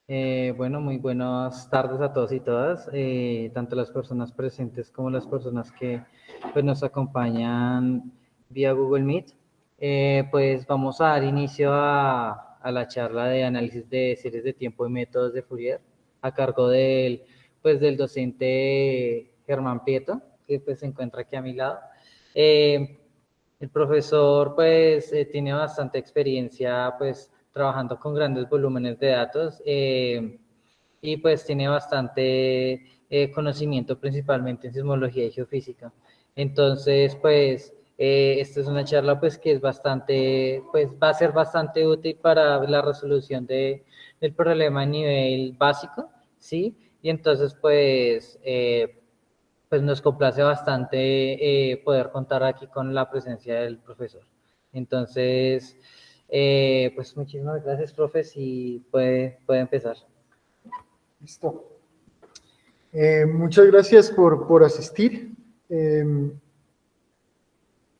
Bueno, muy buenas tardes a todos y todas, tanto las personas presentes como las personas que pues, nos acompañan vía Google Meet. Pues vamos a dar inicio a la charla de análisis de series de tiempo y métodos de Fourier a cargo del docente Germán Prieto, que pues, se encuentra aquí a mi lado. El profesor pues tiene bastante experiencia pues trabajando con grandes volúmenes de datos y pues tiene bastante conocimiento principalmente en sismología y geofísica. Entonces pues esta es una charla pues que es bastante, pues va a ser bastante útil para la resolución del problema a nivel básico, ¿sí? Y entonces pues nos complace bastante poder contar aquí con la presencia del profesor. Entonces, pues muchísimas gracias, profe, si puede empezar. Listo. Muchas gracias por asistir.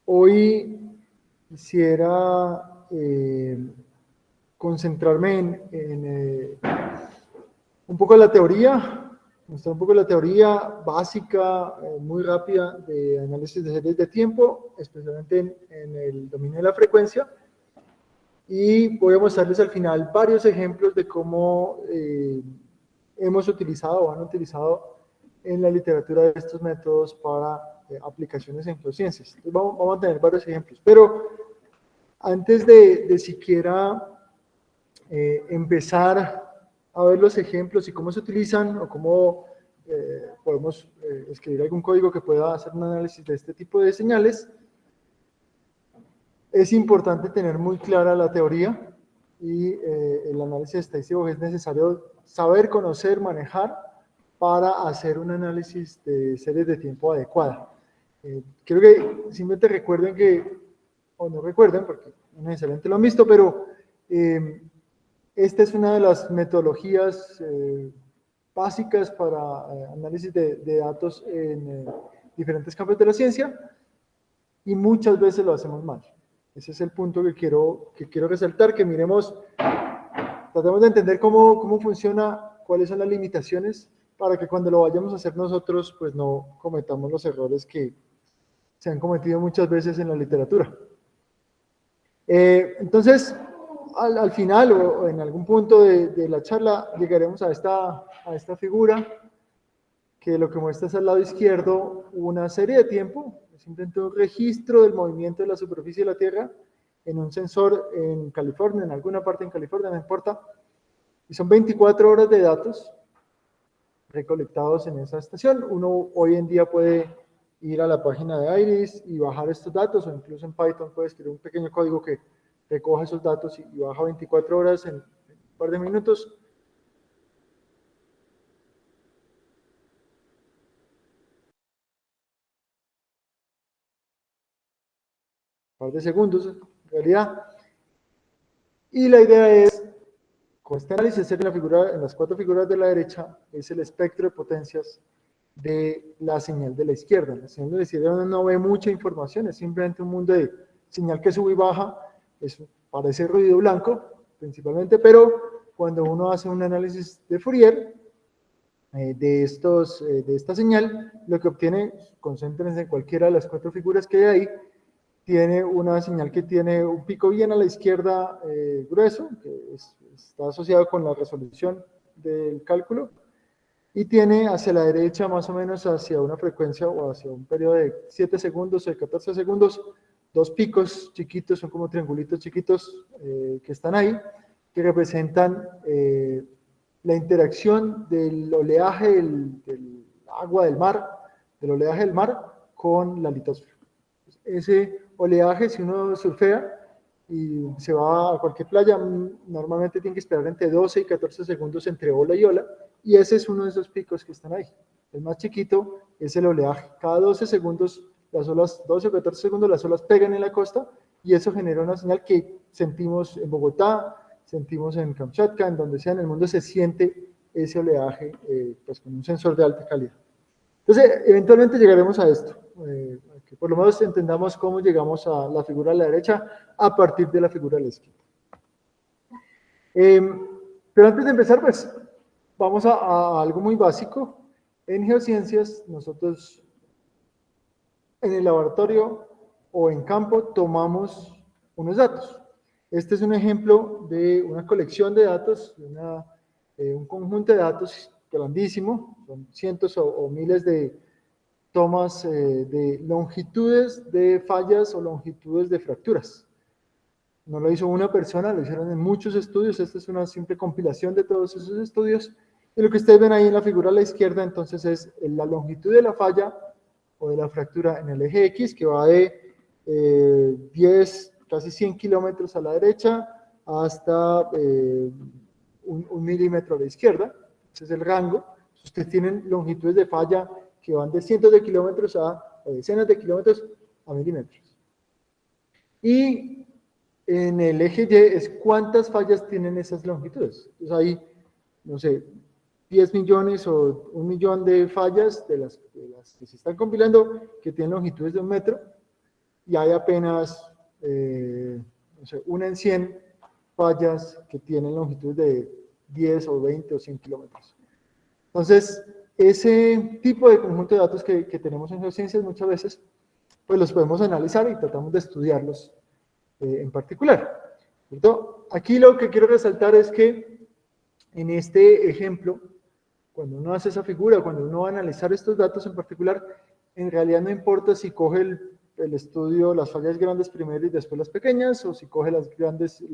Hoy quisiera concentrarme en un poco la teoría, mostrar un poco la teoría básica, muy rápida de análisis de series de tiempo, especialmente en el dominio de la frecuencia. Y voy a mostrarles al final varios ejemplos de cómo hemos utilizado o han utilizado en la literatura estos métodos para aplicaciones en geociencias. Entonces vamos a tener varios ejemplos, pero antes de siquiera empezar a ver los ejemplos y cómo se utilizan o cómo podemos escribir algún código que pueda hacer un análisis de este tipo de señales, es importante tener muy clara la teoría y el análisis estadístico que es necesario saber, conocer, manejar para hacer un análisis de series de tiempo adecuada. Creo que simplemente recuerden que, o no recuerden, porque no necesariamente lo han visto, pero esta es una de las metodologías básicas para análisis de datos en diferentes campos de la ciencia y muchas veces lo hacemos mal. Ese es el punto que quiero resaltar, que miremos, tratemos de entender cómo funciona, cuáles son las limitaciones, para que cuando lo vayamos a hacer nosotros, pues no cometamos los errores que se han cometido muchas veces en la literatura. Entonces, al final o en algún punto de la charla llegaremos a esta figura que lo que muestra es al lado izquierdo una serie de tiempo, es simplemente un registro del movimiento de la superficie de la Tierra en un sensor en California, en alguna parte en California, no importa, y son 24 horas de datos recolectados en esa estación. Uno hoy en día puede ir a la página de IRIS y bajar estos datos, o incluso en Python puede escribir un pequeño código que recoja esos datos y baja 24 horas en un par de minutos. Par de segundos, en realidad. Y la idea es, con este análisis, en las 4 figuras de la derecha, es el espectro de potencias de la señal de la izquierda. La señal de la izquierda no ve mucha información, es simplemente un mundo de señal que sube y baja, parece ruido blanco, principalmente, pero cuando uno hace un análisis de Fourier, de esta señal, lo que obtiene, concéntrense en cualquiera de las 4 figuras que hay ahí, tiene una señal que tiene un pico bien a la izquierda grueso, que está asociado con la resolución del cálculo, y tiene hacia la derecha más o menos hacia una frecuencia o hacia un periodo de 7 segundos o de 14 segundos, 2 picos chiquitos, son como triangulitos chiquitos que están ahí, que representan la interacción del oleaje del agua del mar, del oleaje del mar con la litosfera. Ese oleaje, si uno surfea y se va a cualquier playa, normalmente tiene que esperar entre 12 y 14 segundos entre ola y ola, y ese es uno de esos picos que están ahí. El más chiquito es el oleaje. Cada 12 segundos, las olas, 12 o 14 segundos, las olas pegan en la costa, y eso genera una señal que sentimos en Bogotá, sentimos en Kamchatka, en donde sea en el mundo se siente ese oleaje pues con un sensor de alta calidad. Entonces, eventualmente llegaremos a esto, que por lo menos entendamos cómo llegamos a la figura a la derecha a partir de la figura a la izquierda. Pero antes de empezar, pues, vamos a algo muy básico. En geociencias, nosotros en el laboratorio o en campo tomamos unos datos. Este es un ejemplo de una colección de datos, un conjunto de datos grandísimo, son cientos o miles de tomas de longitudes de fallas o longitudes de fracturas. No lo hizo una persona, lo hicieron en muchos estudios. Esta es una simple compilación de todos esos estudios. Y lo que ustedes ven ahí en la figura a la izquierda, entonces, es la longitud de la falla o de la fractura en el eje X, que va de 10, casi 100 kilómetros a la derecha, hasta un milímetro a la izquierda. Ese es el rango. Ustedes tienen longitudes de falla que van de cientos de kilómetros a decenas de kilómetros a milímetros. Y en el eje Y es cuántas fallas tienen esas longitudes. Entonces hay, no sé, 10 millones o 1 millón de fallas de las que se están compilando que tienen longitudes de 1 metro, y hay apenas, no sé, 1 en 100 fallas que tienen longitudes de 10 o 20 o 100 kilómetros. Entonces, ese tipo de conjunto de datos que tenemos en geociencias muchas veces, pues los podemos analizar y tratamos de estudiarlos en particular. ¿Cierto? Aquí lo que quiero resaltar es que en este ejemplo, cuando uno hace esa figura, cuando uno va a analizar estos datos en particular, en realidad no importa si coge el estudio, las fallas grandes primero y después las pequeñas, o si coge las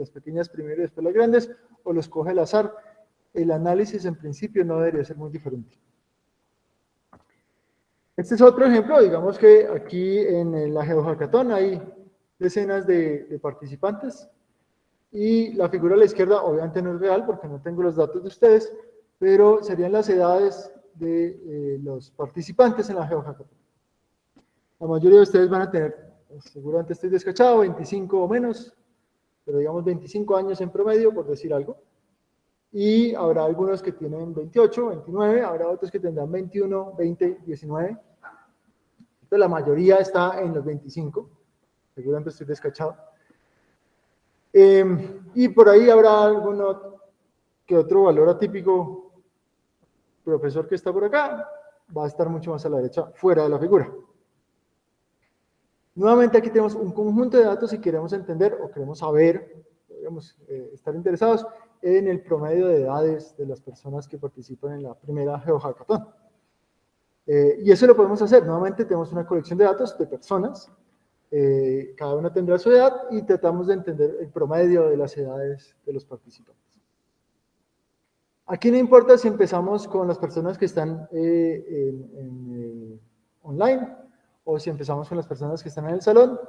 pequeñas primero y después las grandes, o los coge al azar. El análisis en principio no debería ser muy diferente. Este es otro ejemplo. Digamos que aquí en la GeoHackathon hay decenas de participantes, y la figura a la izquierda obviamente no es real porque no tengo los datos de ustedes, pero serían las edades de los participantes en la GeoHackathon. La mayoría de ustedes van a tener, seguramente estoy descachado, 25 o menos, pero digamos 25 años en promedio, por decir algo. Y habrá algunos que tienen 28, 29, habrá otros que tendrán 21, 20, 19. Entonces la mayoría está en los 25, seguramente estoy descachado. Y por ahí habrá alguno que otro valor atípico. Profesor que está por acá va a estar mucho más a la derecha, fuera de la figura. Nuevamente aquí tenemos un conjunto de datos y queremos entender o queremos saber, podríamos estar interesados en el promedio de edades de las personas que participan en la primera GeoHackathon. Y eso lo podemos hacer. Nuevamente tenemos una colección de datos de personas, cada una tendrá su edad y tratamos de entender el promedio de las edades de los participantes. Aquí no importa si empezamos con las personas que están online o si empezamos con las personas que están en el salón.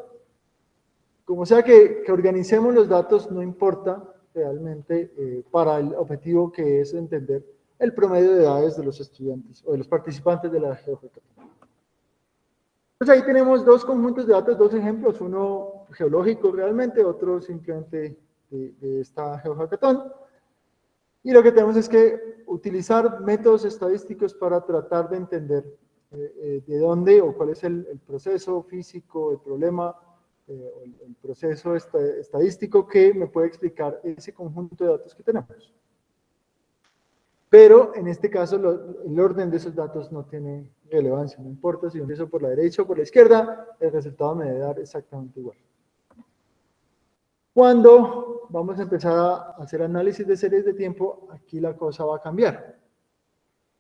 Como sea que organicemos los datos, no importa realmente para el objetivo que es entender el promedio de edades de los estudiantes o de los participantes de la GeoHackathon. Pues ahí tenemos dos conjuntos de datos, dos ejemplos, uno geológico realmente, otro simplemente de esta GeoHackathon. Y lo que tenemos es que utilizar métodos estadísticos para tratar de entender de dónde o cuál es el proceso físico, el problema, el proceso estadístico que me puede explicar ese conjunto de datos que tenemos. Pero en este caso el orden de esos datos no tiene relevancia, no importa si empiezo por la derecha o por la izquierda, el resultado me debe dar exactamente igual. Cuando vamos a empezar a hacer análisis de series de tiempo, aquí la cosa va a cambiar.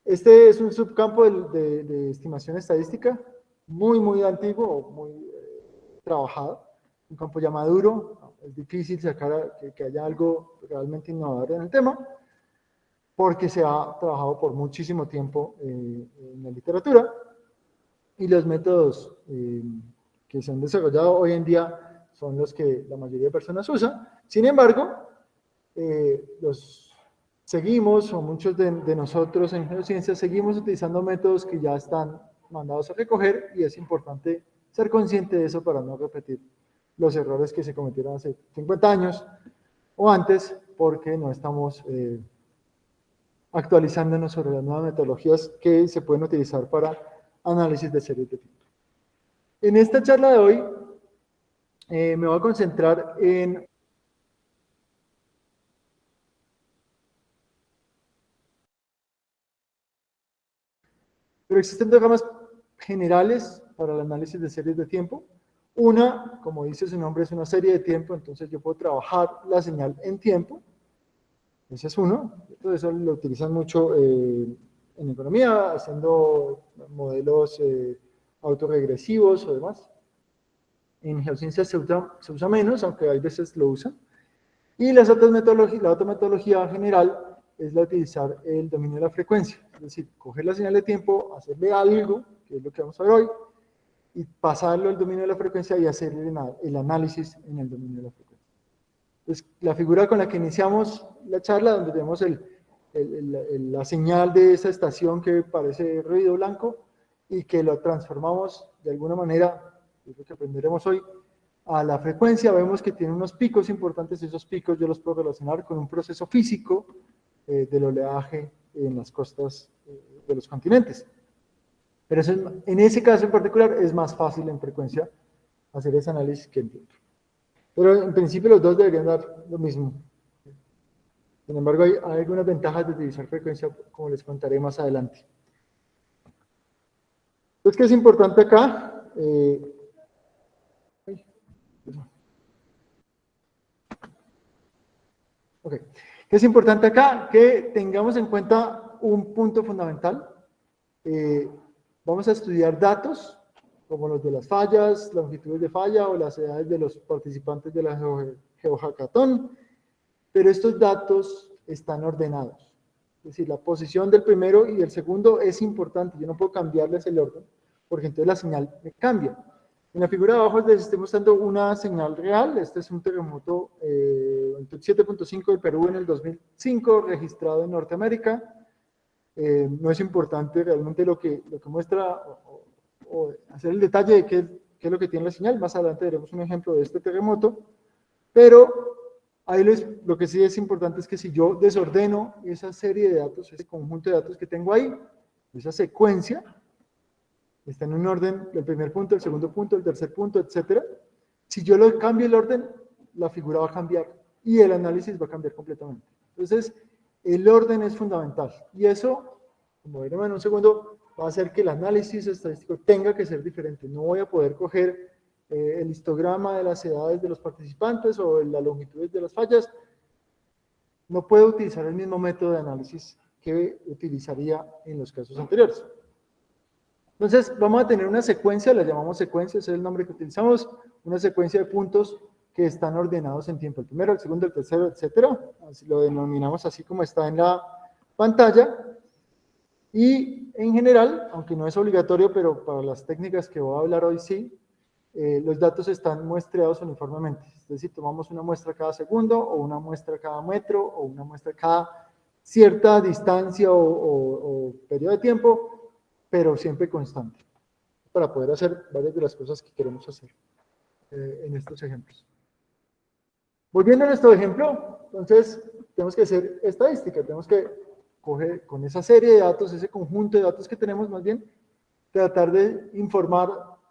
Este es un subcampo de estimación estadística, muy antiguo, muy trabajado, un campo ya maduro. Es difícil sacar que haya algo realmente innovador en el tema, porque se ha trabajado por muchísimo tiempo en la literatura, y los métodos que se han desarrollado hoy en día son los que la mayoría de personas usan. Sin embargo, los seguimos, o muchos de nosotros en geociencias, seguimos utilizando métodos que ya están mandados a recoger, y es importante ser consciente de eso para no repetir los errores que se cometieron hace 50 años o antes, porque no estamos actualizándonos sobre las nuevas metodologías que se pueden utilizar para análisis de series de tiempo. En esta charla de hoy me voy a concentrar en Pero existen dos ramas generales para el análisis de series de tiempo. Una, como dice su nombre, es una serie de tiempo, entonces yo puedo trabajar la señal en tiempo. Ese es uno. Eso lo utilizan mucho en economía, haciendo modelos autorregresivos o demás. En geociencias se usa menos, aunque hay veces lo usan. Y la otra metodología general es la de utilizar el dominio de la frecuencia. Es decir, coger la señal de tiempo, hacerle algo, que es lo que vamos a ver hoy, y pasarlo al dominio de la frecuencia y hacer el análisis en el dominio de la frecuencia. Entonces, la figura con la que iniciamos la charla, donde tenemos la señal de esa estación que parece ruido blanco y que lo transformamos de alguna manera, es lo que aprenderemos hoy, a la frecuencia, vemos que tiene unos picos importantes, esos picos yo los puedo relacionar con un proceso físico del oleaje en las costas de los continentes. Pero en ese caso en particular es más fácil en frecuencia hacer ese análisis que en tiempo. Pero en principio los dos deberían dar lo mismo. Sin embargo, hay algunas ventajas de utilizar frecuencia, como les contaré más adelante. Entonces, ¿qué es importante acá? Okay. ¿Qué es importante acá? Que tengamos en cuenta un punto fundamental. Vamos a estudiar datos, como los de las fallas, longitudes de falla o las edades de los participantes de la GeoHackathon, pero estos datos están ordenados. Es decir, la posición del primero y del segundo es importante. Yo no puedo cambiarles el orden, porque entonces la señal me cambia. En la figura de abajo les estoy mostrando una señal real. Este es un terremoto 7.5 del Perú en el 2005, registrado en Norteamérica. No es importante realmente lo que muestra o hacer el detalle de qué es lo que tiene la señal. Más adelante veremos un ejemplo de este terremoto. Pero ahí lo que sí es importante es que si yo desordeno esa serie de datos, ese conjunto de datos que tengo ahí, esa secuencia, está en un orden del primer punto, el segundo punto, el tercer punto, etc. Si yo lo cambio el orden, la figura va a cambiar y el análisis va a cambiar completamente. Entonces, el orden es fundamental. Y eso, como veremos en un segundo, va a hacer que el análisis estadístico tenga que ser diferente. No voy a poder coger el histograma de las edades de los participantes o las longitudes de las fallas. No puedo utilizar el mismo método de análisis que utilizaría en los casos anteriores. Entonces, vamos a tener una secuencia, la llamamos secuencia, ese es el nombre que utilizamos, una secuencia de puntos que están ordenados en tiempo, el primero, el segundo, el tercero, etcétera. Así lo denominamos así como está en la pantalla. Y en general, aunque no es obligatorio, pero para las técnicas que voy a hablar hoy sí, los datos están muestreados uniformemente. Es decir, tomamos una muestra cada segundo, o una muestra cada metro, o una muestra cada cierta distancia o periodo de tiempo, pero siempre constante, para poder hacer varias de las cosas que queremos hacer en estos ejemplos. Volviendo a nuestro ejemplo, entonces tenemos que hacer estadística, tenemos que coger con esa serie de datos, ese conjunto de datos que tenemos más bien, tratar de informar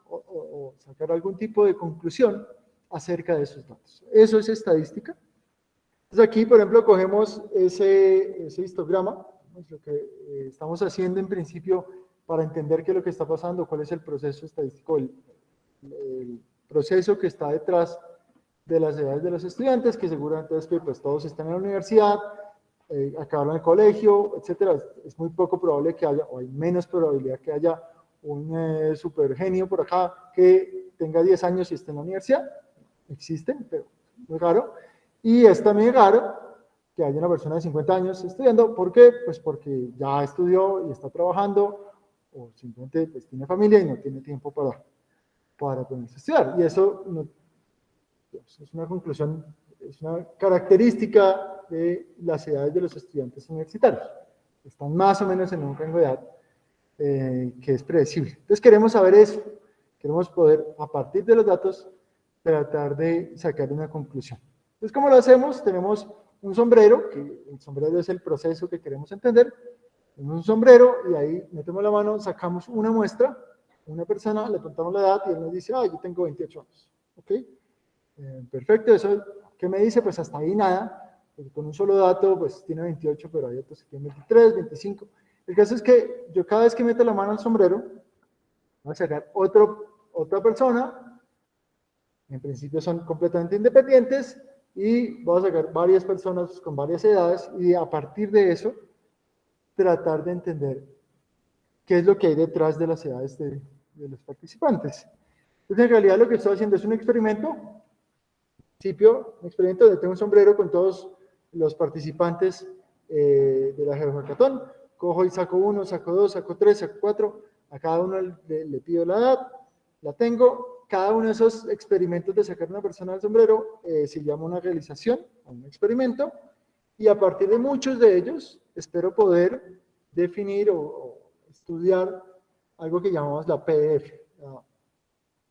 o sacar algún tipo de conclusión acerca de esos datos. Eso es estadística. Entonces aquí, por ejemplo, cogemos ese histograma, lo que estamos haciendo en principio para entender qué es lo que está pasando, cuál es el proceso estadístico, el proceso que está detrás de las edades de los estudiantes, que seguramente es que pues, todos están en la universidad, acabaron el colegio, etcétera. Es muy poco probable que haya, o hay menos probabilidad que haya un super genio por acá que tenga 10 años y esté en la universidad. Existen, pero muy raro. Y es también raro que haya una persona de 50 años estudiando. ¿Por qué? Pues porque ya estudió y está trabajando, o simplemente pues, tiene familia y no tiene tiempo para ponerse a estudiar. Y eso no, es una conclusión, es una característica de las edades de los estudiantes universitarios. Están más o menos en un rango de edad que es predecible. Entonces queremos saber eso, queremos poder, a partir de los datos, tratar de sacar una conclusión. Entonces, ¿cómo lo hacemos? Tenemos un sombrero, que el sombrero es el proceso que queremos entender. Tenemos un sombrero y ahí metemos la mano, sacamos una muestra, una persona, le preguntamos la edad y él nos dice, yo tengo 28 años. ¿Ok? Perfecto, eso, ¿qué me dice? Pues hasta ahí nada, porque con un solo dato, pues tiene 28, pero hay otros que tienen 23, 25. El caso es que yo cada vez que meto la mano al sombrero, voy a sacar otra persona, en principio son completamente independientes, y voy a sacar varias personas con varias edades, y a partir de eso, tratar de entender qué es lo que hay detrás de las edades de los participantes. Entonces, en realidad lo que estoy haciendo es un experimento, un experimento donde tengo un sombrero con todos los participantes de la GeoHackathon. Cojo y saco 1, saco 2, saco 3, saco 4. A cada uno le pido la edad, la tengo. Cada uno de esos experimentos de sacar una persona del sombrero se llama una realización, un experimento, y a partir de muchos de ellos espero poder definir o estudiar algo que llamamos la PDF.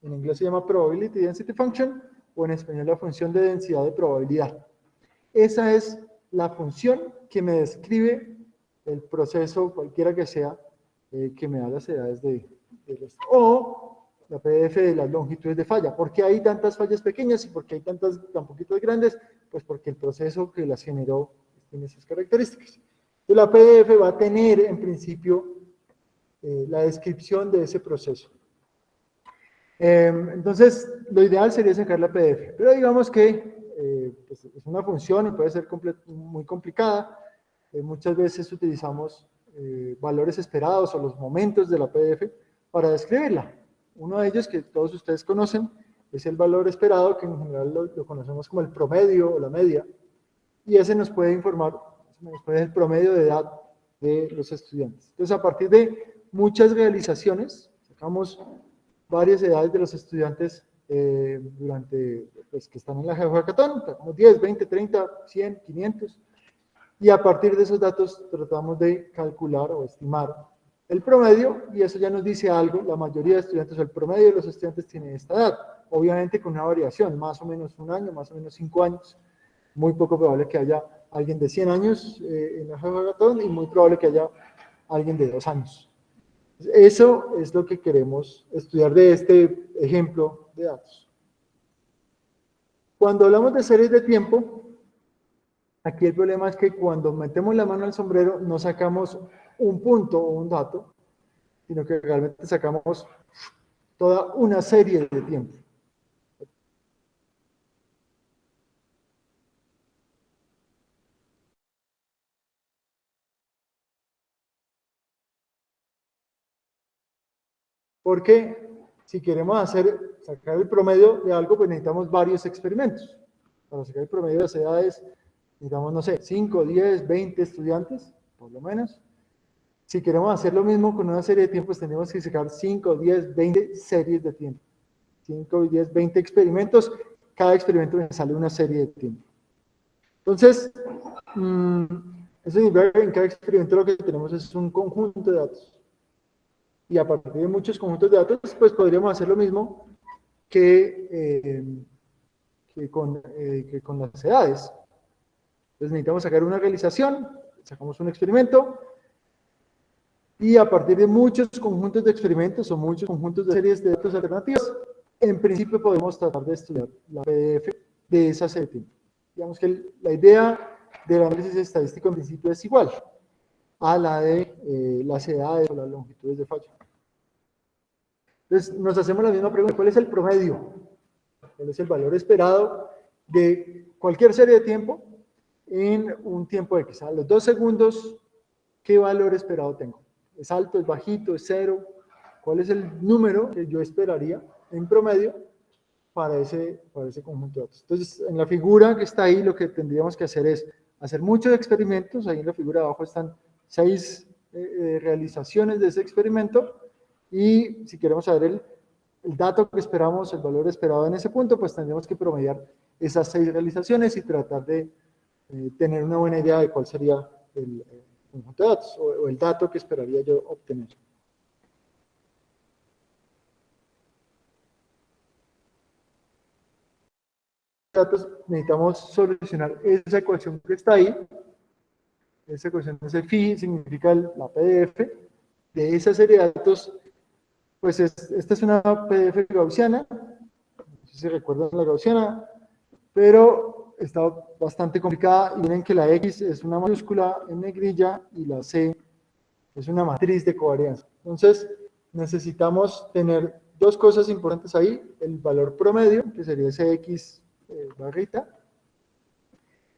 En inglés se llama Probability Density Function, o en español la función de densidad de probabilidad. Esa es la función que me describe el proceso, cualquiera que sea, que me da las edades o la PDF de las longitudes de falla. ¿Por qué hay tantas fallas pequeñas y por qué hay tan poquitas grandes? Pues porque el proceso que las generó tiene esas características. Entonces, la PDF va a tener, en principio, la descripción de ese proceso. Entonces, lo ideal sería sacar la PDF, pero digamos que pues es una función y puede ser muy complicada. Muchas veces utilizamos valores esperados o los momentos de la PDF para describirla. Uno de ellos que todos ustedes conocen es el valor esperado, que en general lo conocemos como el promedio o la media, y ese nos puede informar, nos puede el promedio de edad de los estudiantes. Entonces, a partir de muchas realizaciones, sacamos varias edades de los estudiantes pues, que están en la GeoHackathon, como 10, 20, 30, 100, 500, y a partir de esos datos tratamos de calcular o estimar el promedio, y eso ya nos dice algo. La mayoría de estudiantes, o el promedio de los estudiantes tiene esta edad, obviamente con una variación, más o menos 1 año, más o menos 5 años, muy poco probable que haya alguien de 100 años en la GeoHackathon, y muy probable que haya alguien de 2 años. Eso es lo que queremos estudiar de este ejemplo de datos. Cuando hablamos de series de tiempo, aquí el problema es que cuando metemos la mano al sombrero no sacamos un punto o un dato, sino que realmente sacamos toda una serie de tiempo. Porque si queremos sacar el promedio de algo, pues necesitamos varios experimentos. Para sacar el promedio de las edades, necesitamos, no sé, 5, 10, 20 estudiantes, por lo menos. Si queremos hacer lo mismo con una serie de tiempos, tenemos que sacar 5, 10, 20 series de tiempo. 5, 10, 20 experimentos. Cada experimento me sale una serie de tiempo. Entonces, eso significa que en cada experimento lo que tenemos es un conjunto de datos. Y a partir de muchos conjuntos de datos, pues podríamos hacer lo mismo que con las edades. Entonces necesitamos sacar una realización, sacamos un experimento, y a partir de muchos conjuntos de experimentos o muchos conjuntos de series de datos alternativas, en principio podemos tratar de estudiar la PDF de esa serie de tiempo. Digamos que la idea del análisis estadístico en principio es igual a la de las edades o las longitudes de falla. Entonces nos hacemos la misma pregunta: ¿cuál es el promedio? ¿Cuál es el valor esperado de cualquier serie de tiempo en un tiempo X? A los 2 segundos, ¿qué valor esperado tengo? ¿Es alto, es bajito, es 0? ¿Cuál es el número que yo esperaría en promedio para ese conjunto de datos? Entonces, en la figura que está ahí, lo que tendríamos que hacer es hacer muchos experimentos. Ahí en la figura de abajo están 6 realizaciones de ese experimento, y si queremos saber el dato que esperamos, el valor esperado en ese punto, pues tendríamos que promediar esas 6 realizaciones y tratar de tener una buena idea de cuál sería el conjunto de datos o el dato que esperaría yo obtener. Datos, necesitamos solucionar esa ecuación que está ahí. Esa ecuación, ese phi, significa la PDF de esa serie de datos. Pues esta es una PDF gaussiana, no sé si recuerdan la gaussiana, pero está bastante complicada, y miren que la X es una mayúscula en negrilla y la C es una matriz de covarianza. Entonces, necesitamos tener dos cosas importantes ahí, el valor promedio, que sería ese X barrita,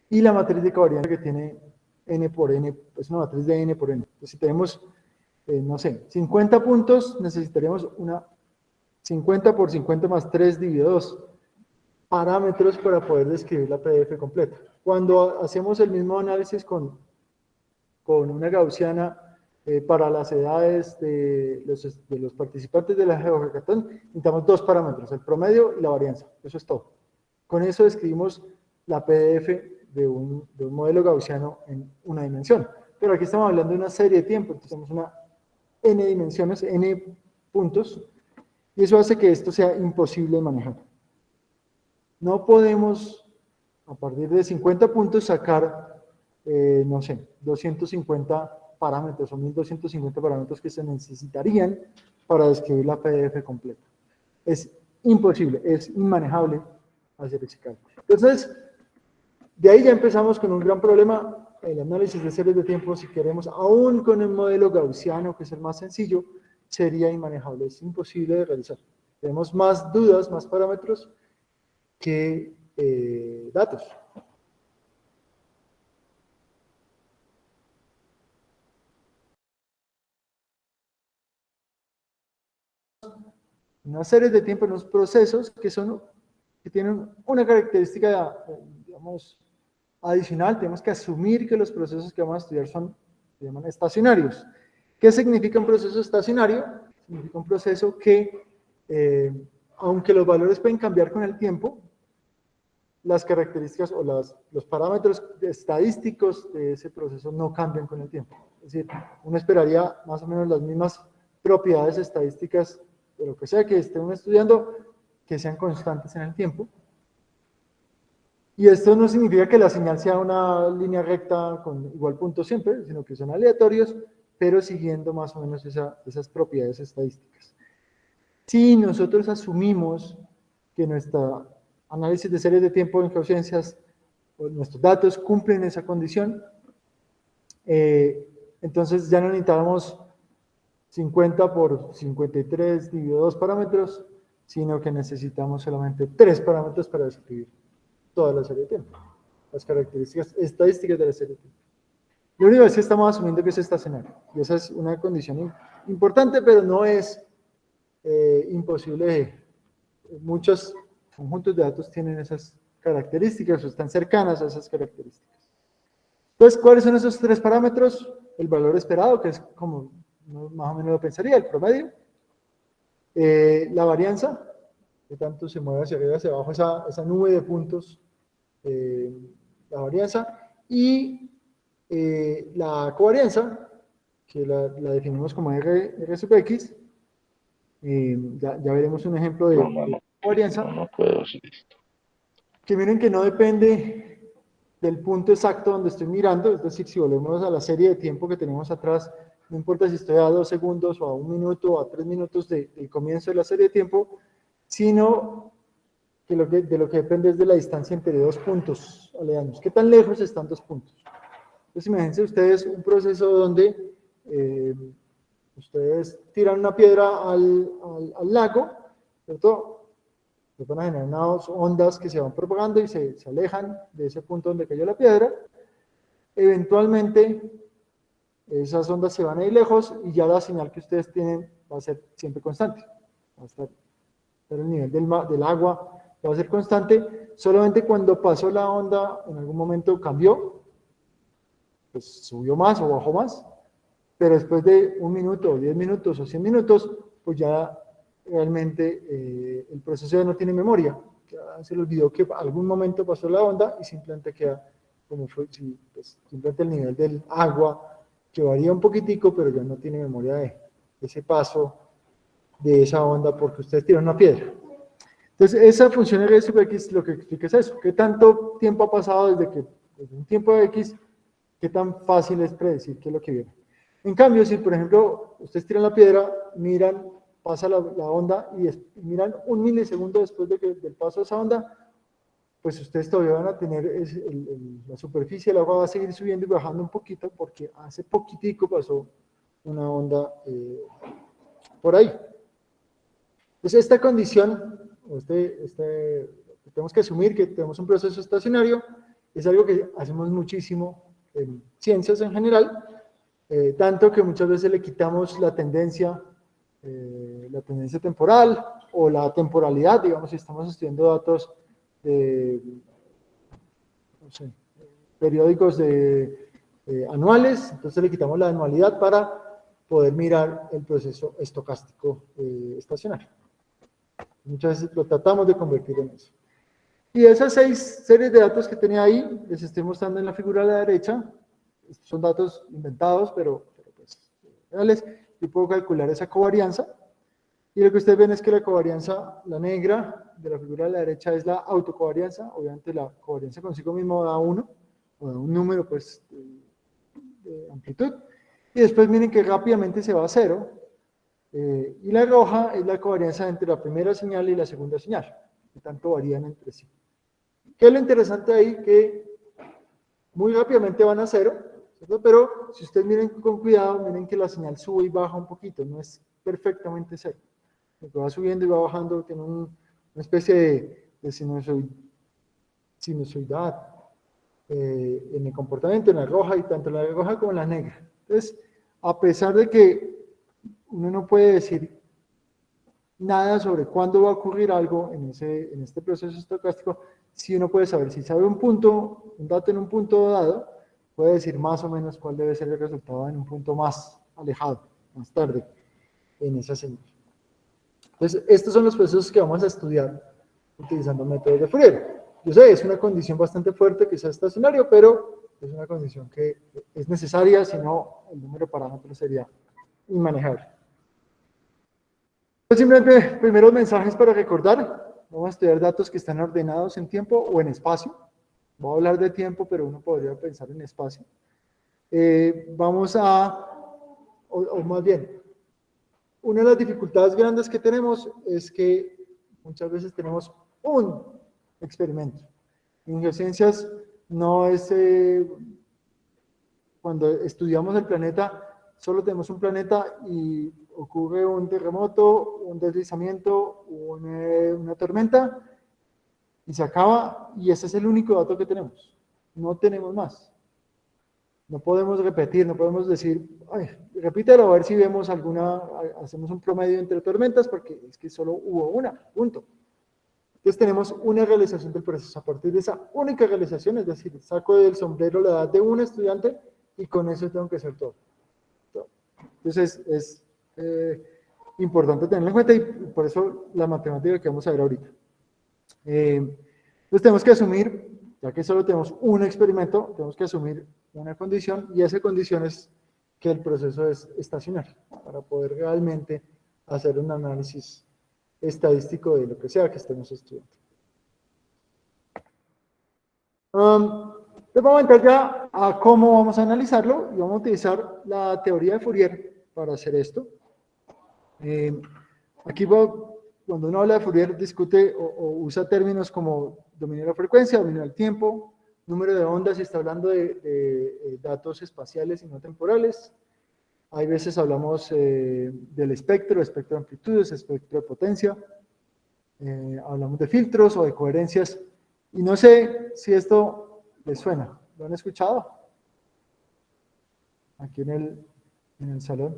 y la matriz de covarianza que tiene n por n, es una matriz de n por n. Entonces, si tenemos, no sé, 50 puntos, necesitaríamos una 50 por 50 más 3 dividido 2 parámetros para poder describir la PDF completa. Cuando hacemos el mismo análisis con una gaussiana para las edades de los participantes de la GeoHackathon, necesitamos dos parámetros, el promedio y la varianza. Eso es todo. Con eso describimos la PDF de un modelo gaussiano en una dimensión. Pero aquí estamos hablando de una serie de tiempo, entonces tenemos una n dimensiones, n puntos, y eso hace que esto sea imposible de manejar. No podemos, a partir de 50 puntos, sacar, no sé, 250 parámetros o 1250 parámetros que se necesitarían para describir la PDF completa. Es imposible, es inmanejable hacer ese cálculo. Entonces, de ahí ya empezamos con un gran problema, el análisis de series de tiempo, si queremos, aún con el modelo gaussiano, que es el más sencillo, sería inmanejable, es imposible de realizar. Tenemos más dudas, más parámetros que datos. Una serie de tiempo, unos procesos que tienen una característica, digamos, adicional. Tenemos que asumir que los procesos que vamos a estudiar se llaman estacionarios. ¿Qué significa un proceso estacionario? Significa un proceso que, aunque los valores pueden cambiar con el tiempo, las características o los parámetros estadísticos de ese proceso no cambian con el tiempo. Es decir, uno esperaría más o menos las mismas propiedades estadísticas de lo que sea que estén estudiando, que sean constantes en el tiempo. Y esto no significa que la señal sea una línea recta con igual punto siempre, sino que son aleatorios, pero siguiendo más o menos esas propiedades estadísticas. Si nosotros asumimos que nuestro análisis de series de tiempo en geociencias, o nuestros datos cumplen esa condición, entonces ya no necesitamos 50 por 53 dividido 2 parámetros, sino que necesitamos solamente 3 parámetros para describir toda la serie de tiempo, las características estadísticas de la serie de tiempo. Lo único es que estamos asumiendo que es estacionario, y esa es una condición importante, pero no es imposible. Muchos conjuntos de datos tienen esas características o están cercanas a esas características. Entonces, ¿cuáles son esos 3 parámetros? El valor esperado, que es como más o menos lo pensaría, el promedio. La varianza, que tanto se mueve hacia arriba, hacia abajo, esa nube de puntos, la varianza. Y la covarianza, que la definimos como R sub X. Ya veremos un ejemplo de covarianza. No puedo hacer esto. Que miren que no depende del punto exacto donde estoy mirando, es decir, si volvemos a la serie de tiempo que tenemos atrás, no importa si estoy a 2 segundos o a 1 minuto o a 3 minutos del comienzo de la serie de tiempo, sino que de lo que depende es de la distancia entre 2 puntos aledaños. ¿Qué tan lejos están 2 puntos? Entonces imagínense ustedes un proceso donde ustedes tiran una piedra al lago, ¿cierto? Se van a generar unas ondas que se van propagando y se alejan de ese punto donde cayó la piedra. Eventualmente, esas ondas se van a ir lejos y ya la señal que ustedes tienen va a ser siempre constante. Va a estar el nivel del agua va a ser constante. Solamente cuando pasó la onda, en algún momento cambió, pues subió más o bajó más. Pero después de 1 minuto, o 10 minutos, o 100 minutos, pues ya realmente el proceso ya no tiene memoria. Ya se le olvidó que algún momento pasó la onda y simplemente queda como fue, pues, simplemente el nivel del agua, que varía un poquitico, pero ya no tiene memoria de ese paso de esa onda porque ustedes tiran una piedra. Entonces, esa función R sub X lo que explica es eso. ¿Qué tanto tiempo ha pasado desde un tiempo de X? ¿Qué tan fácil es predecir qué es lo que viene? En cambio, si por ejemplo ustedes tiran la piedra, miran, pasa la onda y miran 1 milisegundo después del paso de esa onda, pues ustedes todavía van a tener la superficie del agua va a seguir subiendo y bajando un poquito porque hace poquitico pasó una onda por ahí. Entonces, esta condición, tenemos que asumir que tenemos un proceso estacionario, es algo que hacemos muchísimo en ciencias en general, tanto que muchas veces le quitamos la tendencia temporal o la temporalidad, digamos, si estamos estudiando datos de, no sé, periódicos anuales, entonces le quitamos la anualidad para poder mirar el proceso estocástico estacionario. Muchas veces lo tratamos de convertir en eso. Y esas 6 series de datos que tenía ahí, les estoy mostrando en la figura a la derecha. Estos son datos inventados, pero pues, reales. Yo puedo calcular esa covarianza. Y lo que ustedes ven es que la covarianza, la negra de la figura a la derecha, es la autocovarianza. Obviamente la covarianza consigo mismo da 1, o da un número pues, de amplitud. Y después miren que rápidamente se va a 0. Y la roja es la covarianza entre la primera señal y la segunda señal, que tanto varían entre sí. ¿Qué es lo interesante ahí? Que muy rápidamente van a 0, ¿cierto? Pero si ustedes miren con cuidado, miren que la señal sube y baja un poquito, no es perfectamente 0. Lo que va subiendo y va bajando tiene una especie de sinusoidad en el comportamiento, en la roja, y tanto en la roja como en la negra. Entonces, a pesar de que uno no puede decir nada sobre cuándo va a ocurrir algo en este proceso estocástico, si uno puede saber, si sabe un dato en un punto dado, puede decir más o menos cuál debe ser el resultado en un punto más alejado, más tarde, en esa señal. Entonces, estos son los procesos que vamos a estudiar utilizando métodos de Fourier. Yo sé, es una condición bastante fuerte que sea estacionario, pero es una condición que es necesaria, si no, el número de parámetros sería inmanejable. Pues simplemente, primeros mensajes para recordar. Vamos a estudiar datos que están ordenados en tiempo o en espacio. Voy a hablar de tiempo, pero uno podría pensar en espacio. O más bien, una de las dificultades grandes que tenemos es que muchas veces tenemos un experimento. En geociencias no es... cuando estudiamos el planeta, solo tenemos un planeta y ocurre un terremoto, un deslizamiento, una tormenta, y se acaba, y ese es el único dato que tenemos. No tenemos más. No podemos repetir, no podemos decir, ay, repítelo a ver si vemos hacemos un promedio entre tormentas, porque es que solo hubo una, punto. Entonces tenemos una realización del proceso. A partir de esa única realización, es decir, saco del sombrero la edad de un estudiante y con eso tengo que hacer todo. Entonces es importante tenerlo en cuenta, y por eso la matemática que vamos a ver ahorita. Entonces tenemos que asumir, ya que solo tenemos un experimento, tenemos que asumir una condición, y esa condición es que el proceso es estacionario, para poder realmente hacer un análisis estadístico de lo que sea que estemos estudiando. Entonces vamos a entrar ya a cómo vamos a analizarlo, y vamos a utilizar la teoría de Fourier para hacer esto. Aquí cuando uno habla de Fourier discute o usa términos como dominio de la frecuencia, dominio del tiempo, número de ondas, y está hablando de datos espaciales y no temporales. Hay veces hablamos del espectro de amplitudes, espectro de potencia. Hablamos de filtros o de coherencias. Y no sé si esto les suena. ¿Lo han escuchado? Aquí en el salón.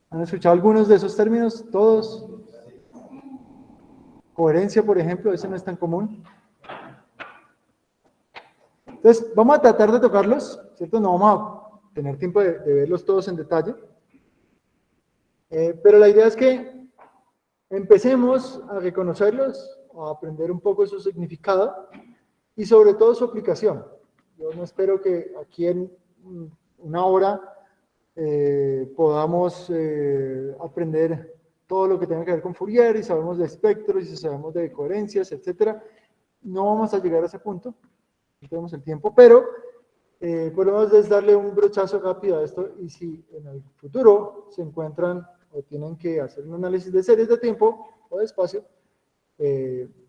¿Han escuchado algunos de esos términos? ¿Todos? Coherencia, por ejemplo, ese no es tan común. Entonces, vamos a tratar de tocarlos, ¿cierto? No vamos a tener tiempo de verlos todos en detalle. Pero la idea es que empecemos a reconocerlos, a aprender un poco su significado y sobre todo su aplicación. Yo no espero que aquí en una hora podamos aprender todo lo que tenga que ver con Fourier, y sabemos de espectros, y sabemos de coherencias, etcétera. No vamos a llegar a ese punto, no tenemos el tiempo, pero podemos darle un brochazo rápido a esto, y si en el futuro se encuentran o tienen que hacer un análisis de series de tiempo o de espacio,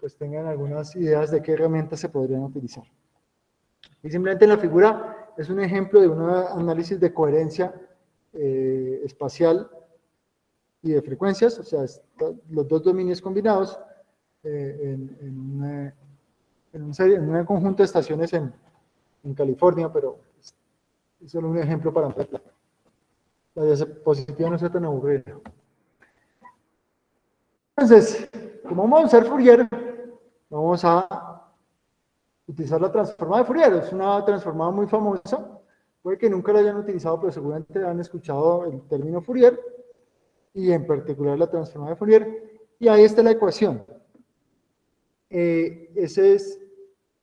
pues tengan algunas ideas de qué herramientas se podrían utilizar. Y simplemente en la figura es un ejemplo de un análisis de coherencia espacial y de frecuencias, o sea, los dos dominios combinados en un conjunto de estaciones en California, pero es solo un ejemplo para empezar. La diapositiva no sea tan aburrida. Entonces, como vamos a usar Fourier, vamos a utilizar la transformada de Fourier. Es una transformada muy famosa. Puede que nunca la hayan utilizado, pero seguramente han escuchado el término Fourier, y en particular la transformada de Fourier. Y ahí está la ecuación. Esa es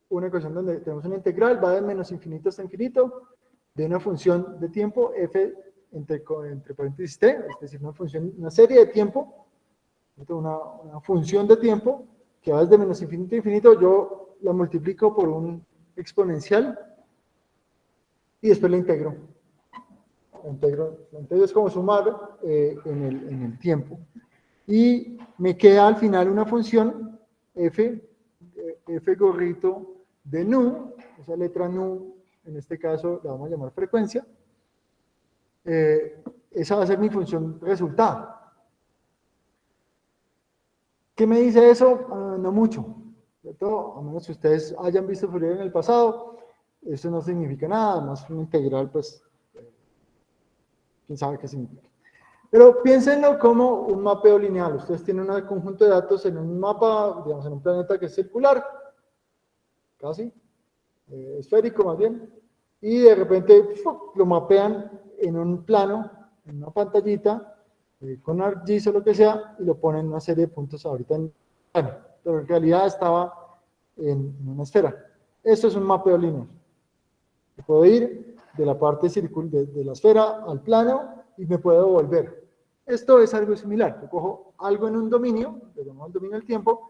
una ecuación donde tenemos una integral, va de menos infinito hasta infinito, de una función de tiempo, f entre paréntesis t, es decir, una serie de tiempo, una función de tiempo, que va desde menos infinito a infinito, yo la multiplico por un exponencial, y después la integro. La integro es como sumar en el tiempo. Y me queda al final una función, f gorrito de nu, esa letra nu, en este caso la vamos a llamar frecuencia. Esa va a ser mi función resultado. ¿Qué me dice eso? No mucho, ¿cierto? A menos que ustedes hayan visto Fourier en el pasado, eso no significa nada, más una integral, pues, quién sabe qué significa. Pero piénsenlo como un mapeo lineal. Ustedes tienen un conjunto de datos en un mapa, digamos, en un planeta que es circular, casi, esférico más bien, y de repente lo mapean en un plano, en una pantallita, con ArcGIS o lo que sea, y lo ponen en una serie de puntos ahorita en plano, pero en realidad estaba en una esfera. Esto es un mapeo lineal. Puedo ir de la parte de la esfera al plano y me puedo volver. Esto es algo similar. Yo cojo algo en un dominio, le llamamos el dominio del tiempo,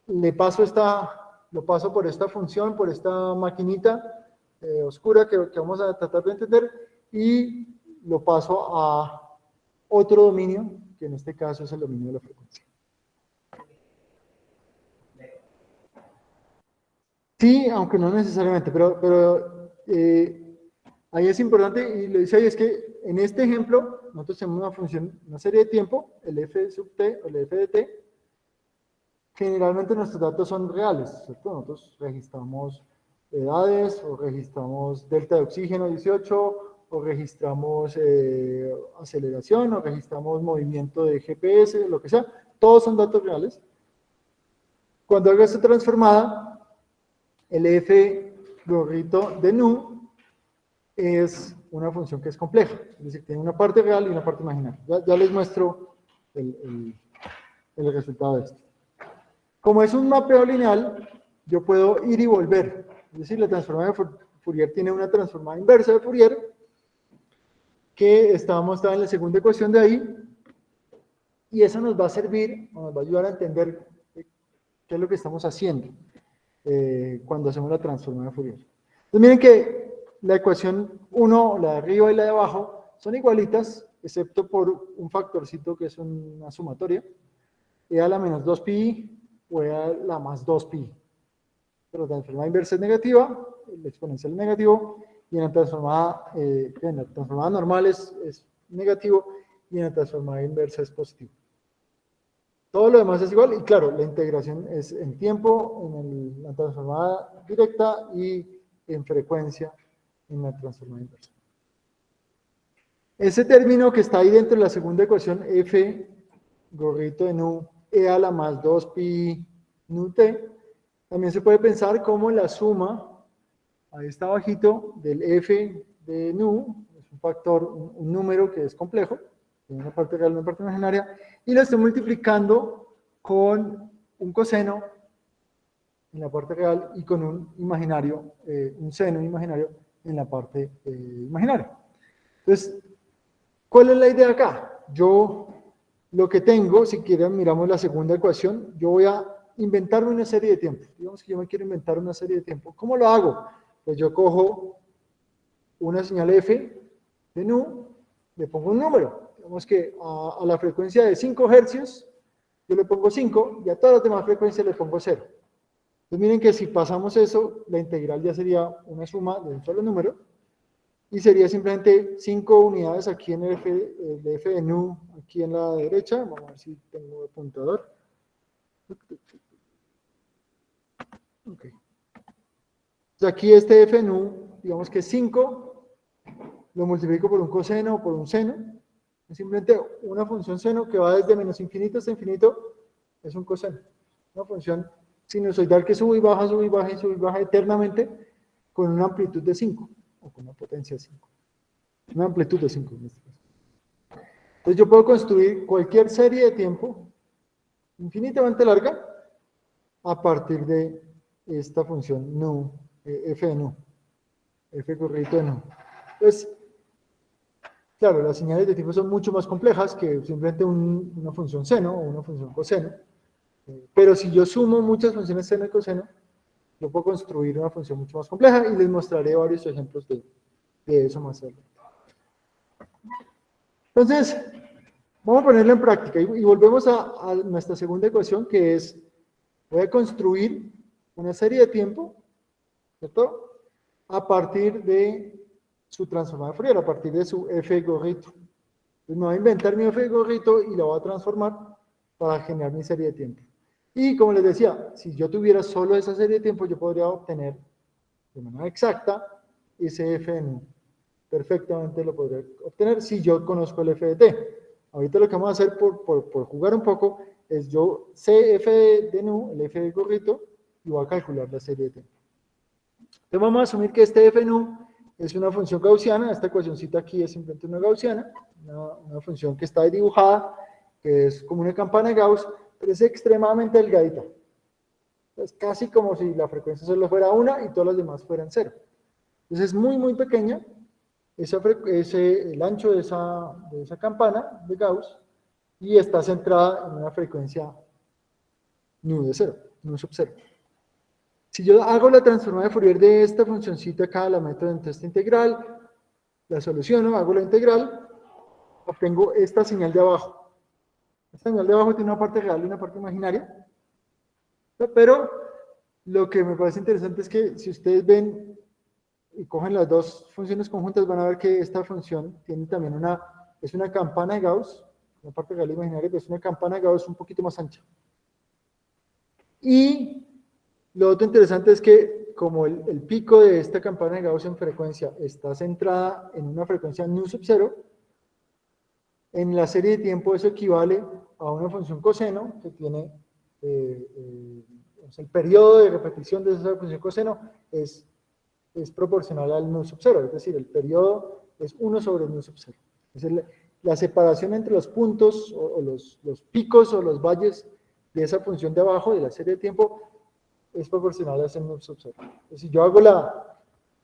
lo paso por esta función, por esta maquinita oscura que vamos a tratar de entender, y lo paso a otro dominio, que en este caso es el dominio de la frecuencia. Sí, aunque no necesariamente, pero ahí es importante, y lo dice ahí, es que en este ejemplo nosotros tenemos una función, una serie de tiempo, el f sub t o el f de t. Generalmente nuestros datos son reales, ¿cierto? Nosotros registramos edades, o registramos delta de oxígeno 18, o registramos aceleración, o registramos movimiento de GPS, lo que sea. Todos son datos reales. Cuando hago esta transformada, el f gorrito de nu es una función que es compleja, es decir, tiene una parte real y una parte imaginaria. Ya les muestro el resultado de esto. Como es un mapeo lineal, yo puedo ir y volver. Es decir, la transformada de Fourier tiene una transformada inversa de Fourier, que está mostrada en la segunda ecuación de ahí, y eso nos va a servir, nos va a ayudar a entender qué es lo que estamos haciendo cuando hacemos la transformada de Fourier. Entonces miren que la ecuación 1, la de arriba y la de abajo, son igualitas, excepto por un factorcito que es una sumatoria, e a la menos 2pi o e a la más 2pi. Pero la transformada inversa es negativa, el exponencial es negativo, y en la transformada normal es negativo, y en la transformada inversa es positivo. Todo lo demás es igual, y claro, la integración es en tiempo, en la transformada directa, y en frecuencia en la transformada inversa. Ese término que está ahí dentro de la segunda ecuación, f gorrito de nu e a la más 2pi nu t, también se puede pensar como la suma, ahí está abajito, del f de nu, es un factor, un número que es complejo, tiene una parte real y una parte imaginaria, y lo estoy multiplicando con un coseno en la parte real y con un imaginario, un seno imaginario en la parte imaginaria. Entonces, ¿cuál es la idea acá? Yo lo que tengo, si quieren miramos la segunda ecuación, yo voy a inventarme una serie de tiempo. Digamos que yo me quiero inventar una serie de tiempo. ¿Cómo lo hago? Pues yo cojo una señal f de nu, le pongo un número. Digamos que a la frecuencia de 5 hercios, yo le pongo 5, y a todas las demás frecuencias le pongo 0. Entonces miren que si pasamos eso, la integral ya sería una suma de un solo número. y sería simplemente 5 unidades aquí en el f de nu, aquí en la derecha. Vamos a ver si tengo apuntador. Ok. Entonces aquí este f nu, digamos que es 5, lo multiplico por un coseno o por un seno. Es simplemente una función seno que va desde menos infinito hasta infinito, es un coseno. Una función sinusoidal que sube y baja, sube y baja y sube y baja eternamente con una amplitud de 5 o con una potencia de 5. Una amplitud de 5 en este caso. Entonces yo puedo construir cualquier serie de tiempo infinitamente larga a partir de esta función nu, f de nu, f correlito de nu. Entonces, claro, las señales de tiempo son mucho más complejas que simplemente una función seno o una función coseno. Pero si yo sumo muchas funciones seno y coseno, yo puedo construir una función mucho más compleja y les mostraré varios ejemplos de eso más adelante. Entonces, vamos a ponerlo en práctica y volvemos a nuestra segunda ecuación, que es, voy a construir una serie de tiempo, ¿cierto? A partir de su transformada de Fourier, a partir de su f gorrito. Entonces me voy a inventar mi f gorrito y la voy a transformar para generar mi serie de tiempo. Y como les decía, si yo tuviera solo esa serie de tiempo, yo podría obtener de manera exacta ese f de nu. Perfectamente lo podría obtener si yo conozco el f de t. Ahorita lo que vamos a hacer por jugar un poco es yo sé f de nu, el f de gorrito, y voy a calcular la serie de tiempo. Entonces vamos a asumir que este f nu es una función gaussiana. Esta ecuacióncita aquí es simplemente una gaussiana, una función que está ahí dibujada, que es como una campana de Gauss, pero es extremadamente delgadita. Es casi como si la frecuencia solo fuera una y todas las demás fueran cero. Entonces es muy, muy pequeña. El ancho de esa campana de Gauss, y está centrada en una frecuencia nu de cero, nu sub cero. Si yo hago la transformada de Fourier de esta funcioncita acá, la meto dentro de esta integral, la soluciono, hago la integral, obtengo esta señal de abajo. Esta señal de abajo tiene una parte real y una parte imaginaria, pero lo que me parece interesante es que si ustedes ven y cogen las dos funciones conjuntas, van a ver que esta función tiene también es una campana de Gauss, una parte real e imaginaria, pero es una campana de Gauss un poquito más ancha. Y lo otro interesante es que como el pico de esta campana de Gauss en frecuencia está centrada en una frecuencia nu sub cero, en la serie de tiempo eso equivale a una función coseno que tiene el periodo de repetición de esa función coseno es proporcional al nu sub cero, es decir, el periodo es 1 sobre nu sub cero. Es la separación entre los puntos o los picos o los valles de esa función de abajo, de la serie de tiempo, es proporcional a ese nu sub cero. Si yo hago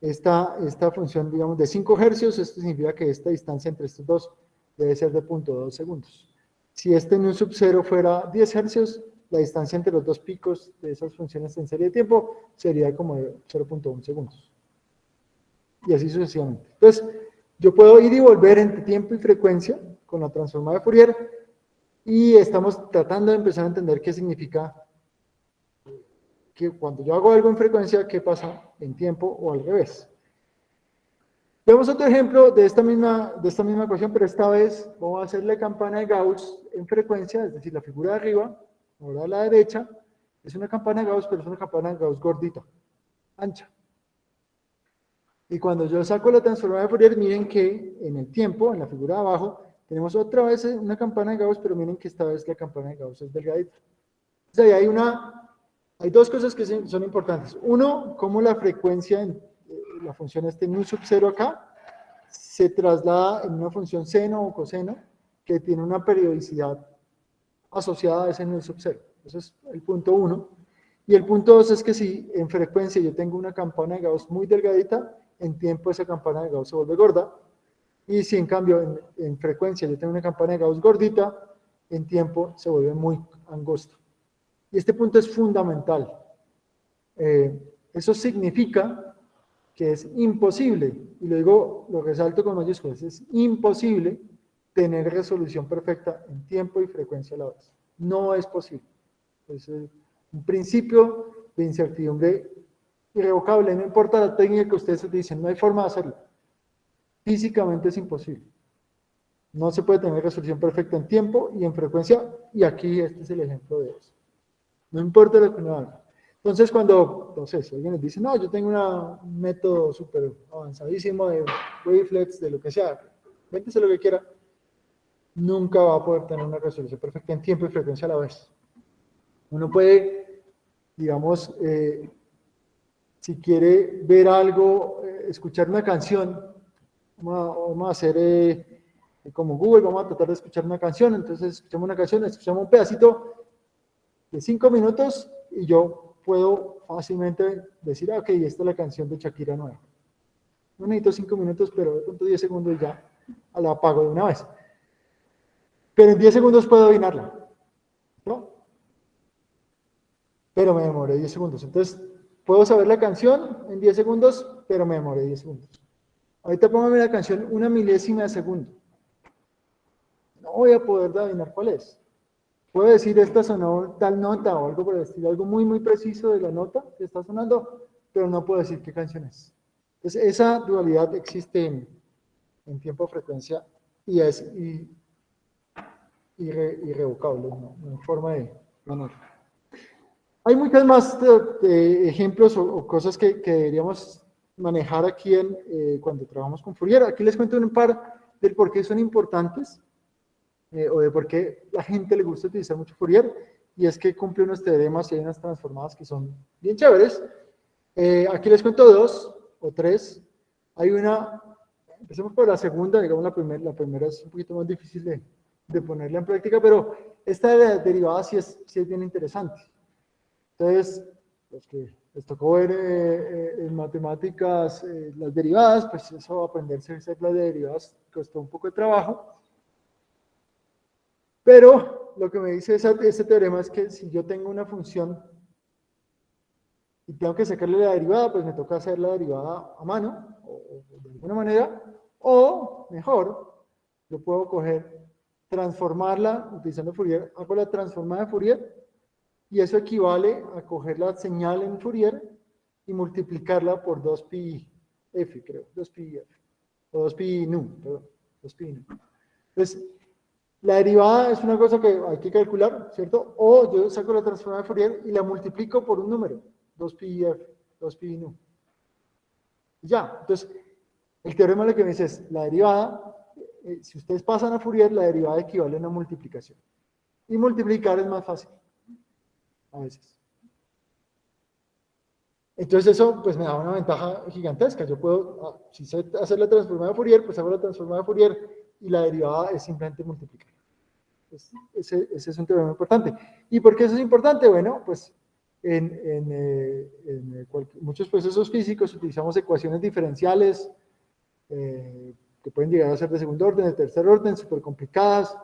esta función, digamos, de 5 hercios, esto significa que esta distancia entre estos dos debe ser de 0.2 segundos. Si este nu sub cero fuera 10 hercios, la distancia entre los dos picos de esas funciones en serie de tiempo sería como de 0.1 segundos. Y así sucesivamente. Entonces, yo puedo ir y volver entre tiempo y frecuencia con la transformada de Fourier, y estamos tratando de empezar a entender qué significa que cuando yo hago algo en frecuencia, qué pasa en tiempo o al revés. Vemos otro ejemplo de esta misma ecuación, pero esta vez vamos a hacer la campana de Gauss en frecuencia, es decir, la figura de arriba, ahora a la derecha, es una campana de Gauss, pero es una campana de Gauss gordita, ancha. Y cuando yo saco la transformada de Fourier, miren que en el tiempo, en la figura de abajo, tenemos otra vez una campana de Gauss, pero miren que esta vez la campana de Gauss es delgadita. Entonces ahí hay dos cosas que son importantes. Uno, cómo la frecuencia, la función nu sub cero acá, se traslada en una función seno o coseno que tiene una periodicidad asociada a ese nu sub cero. Ese es el punto 1. Y el punto 2 es que si en frecuencia yo tengo una campana de Gauss muy delgadita, en tiempo esa campana de Gauss se vuelve gorda. Y si en cambio en frecuencia yo tengo una campana de Gauss gordita, en tiempo se vuelve muy angosto. Y este punto es fundamental. Eso significa que es imposible, y lo resalto con mayúsculas, es imposible tener resolución perfecta en tiempo y frecuencia a la vez. No es posible. Es un principio de incertidumbre irrevocable, no importa la técnica que ustedes utilicen, no hay forma de hacerlo. Físicamente es imposible. No se puede tener resolución perfecta en tiempo y en frecuencia, y aquí este es el ejemplo de eso. No importa lo que uno haga. Entonces, cuando, entonces, alguien les dice, no, yo tengo un método súper avanzadísimo de wavelets, de lo que sea, véntese lo que quiera, nunca va a poder tener una resolución perfecta en tiempo y frecuencia a la vez. Uno puede, digamos, si quiere ver algo, escuchar una canción, vamos a hacer como Google, vamos a tratar de escuchar una canción, entonces escuchamos una canción, escuchamos un pedacito de 5 minutos y yo puedo fácilmente decir, ok, esta es la canción de Shakira nueva. No necesito 5 minutos, pero de pronto 10 segundos y ya la apago de una vez. Pero en 10 segundos puedo adivinarla, ¿no? Pero me demoré 10 segundos. Entonces, puedo saber la canción en 10 segundos, pero me demoré 10 segundos. Ahorita póngame la canción una milésima de segundo. No voy a poder adivinar cuál es. Puedo decir, esta sonó tal nota o algo por el estilo, algo muy, muy preciso de la nota que está sonando, pero no puedo decir qué canción es. Entonces, esa dualidad existe en tiempo-frecuencia y es irrevocable, no hay forma de ganar. Hay muchos más ejemplos o cosas que deberíamos manejar aquí cuando trabajamos con Fourier. Aquí les cuento un par del por qué son importantes o de por qué la gente le gusta utilizar mucho Fourier, y es que cumple unos teoremas y hay unas transformadas que son bien chéveres. Aquí les cuento 2 o 3. Hay una, empecemos por la segunda, digamos la primera es un poquito más difícil de ponerla en práctica, pero esta de la derivada sí es bien interesante. Entonces, los que les tocó ver en matemáticas las derivadas, pues eso, aprenderse a hacer las derivadas costó un poco de trabajo. Pero lo que me dice ese teorema es que si yo tengo una función y tengo que sacarle la derivada, pues me toca hacer la derivada a mano, o de alguna manera, o mejor, yo puedo coger, transformarla utilizando Fourier, hago la transformada de Fourier, y eso equivale a coger la señal en Fourier y multiplicarla por 2pi f, creo, 2pi f, o 2pi nu, perdón, 2pi nu. Entonces, la derivada es una cosa que hay que calcular, ¿cierto? O yo saco la transformada de Fourier y la multiplico por un número, 2pi f, 2pi nu. Ya, entonces, el teorema lo que me dice es, la derivada, si ustedes pasan a Fourier, la derivada equivale a una multiplicación. Y multiplicar es más fácil, a veces. Entonces eso pues me da una ventaja gigantesca. Yo puedo, si sé hacer la transformada de Fourier, pues hago la transformada de Fourier y la derivada es simplemente multiplicar. Ese es un teorema importante. ¿Y por qué eso es importante? Bueno, pues en muchos procesos físicos utilizamos ecuaciones diferenciales que pueden llegar a ser de segundo orden, de tercer orden, súper complicadas.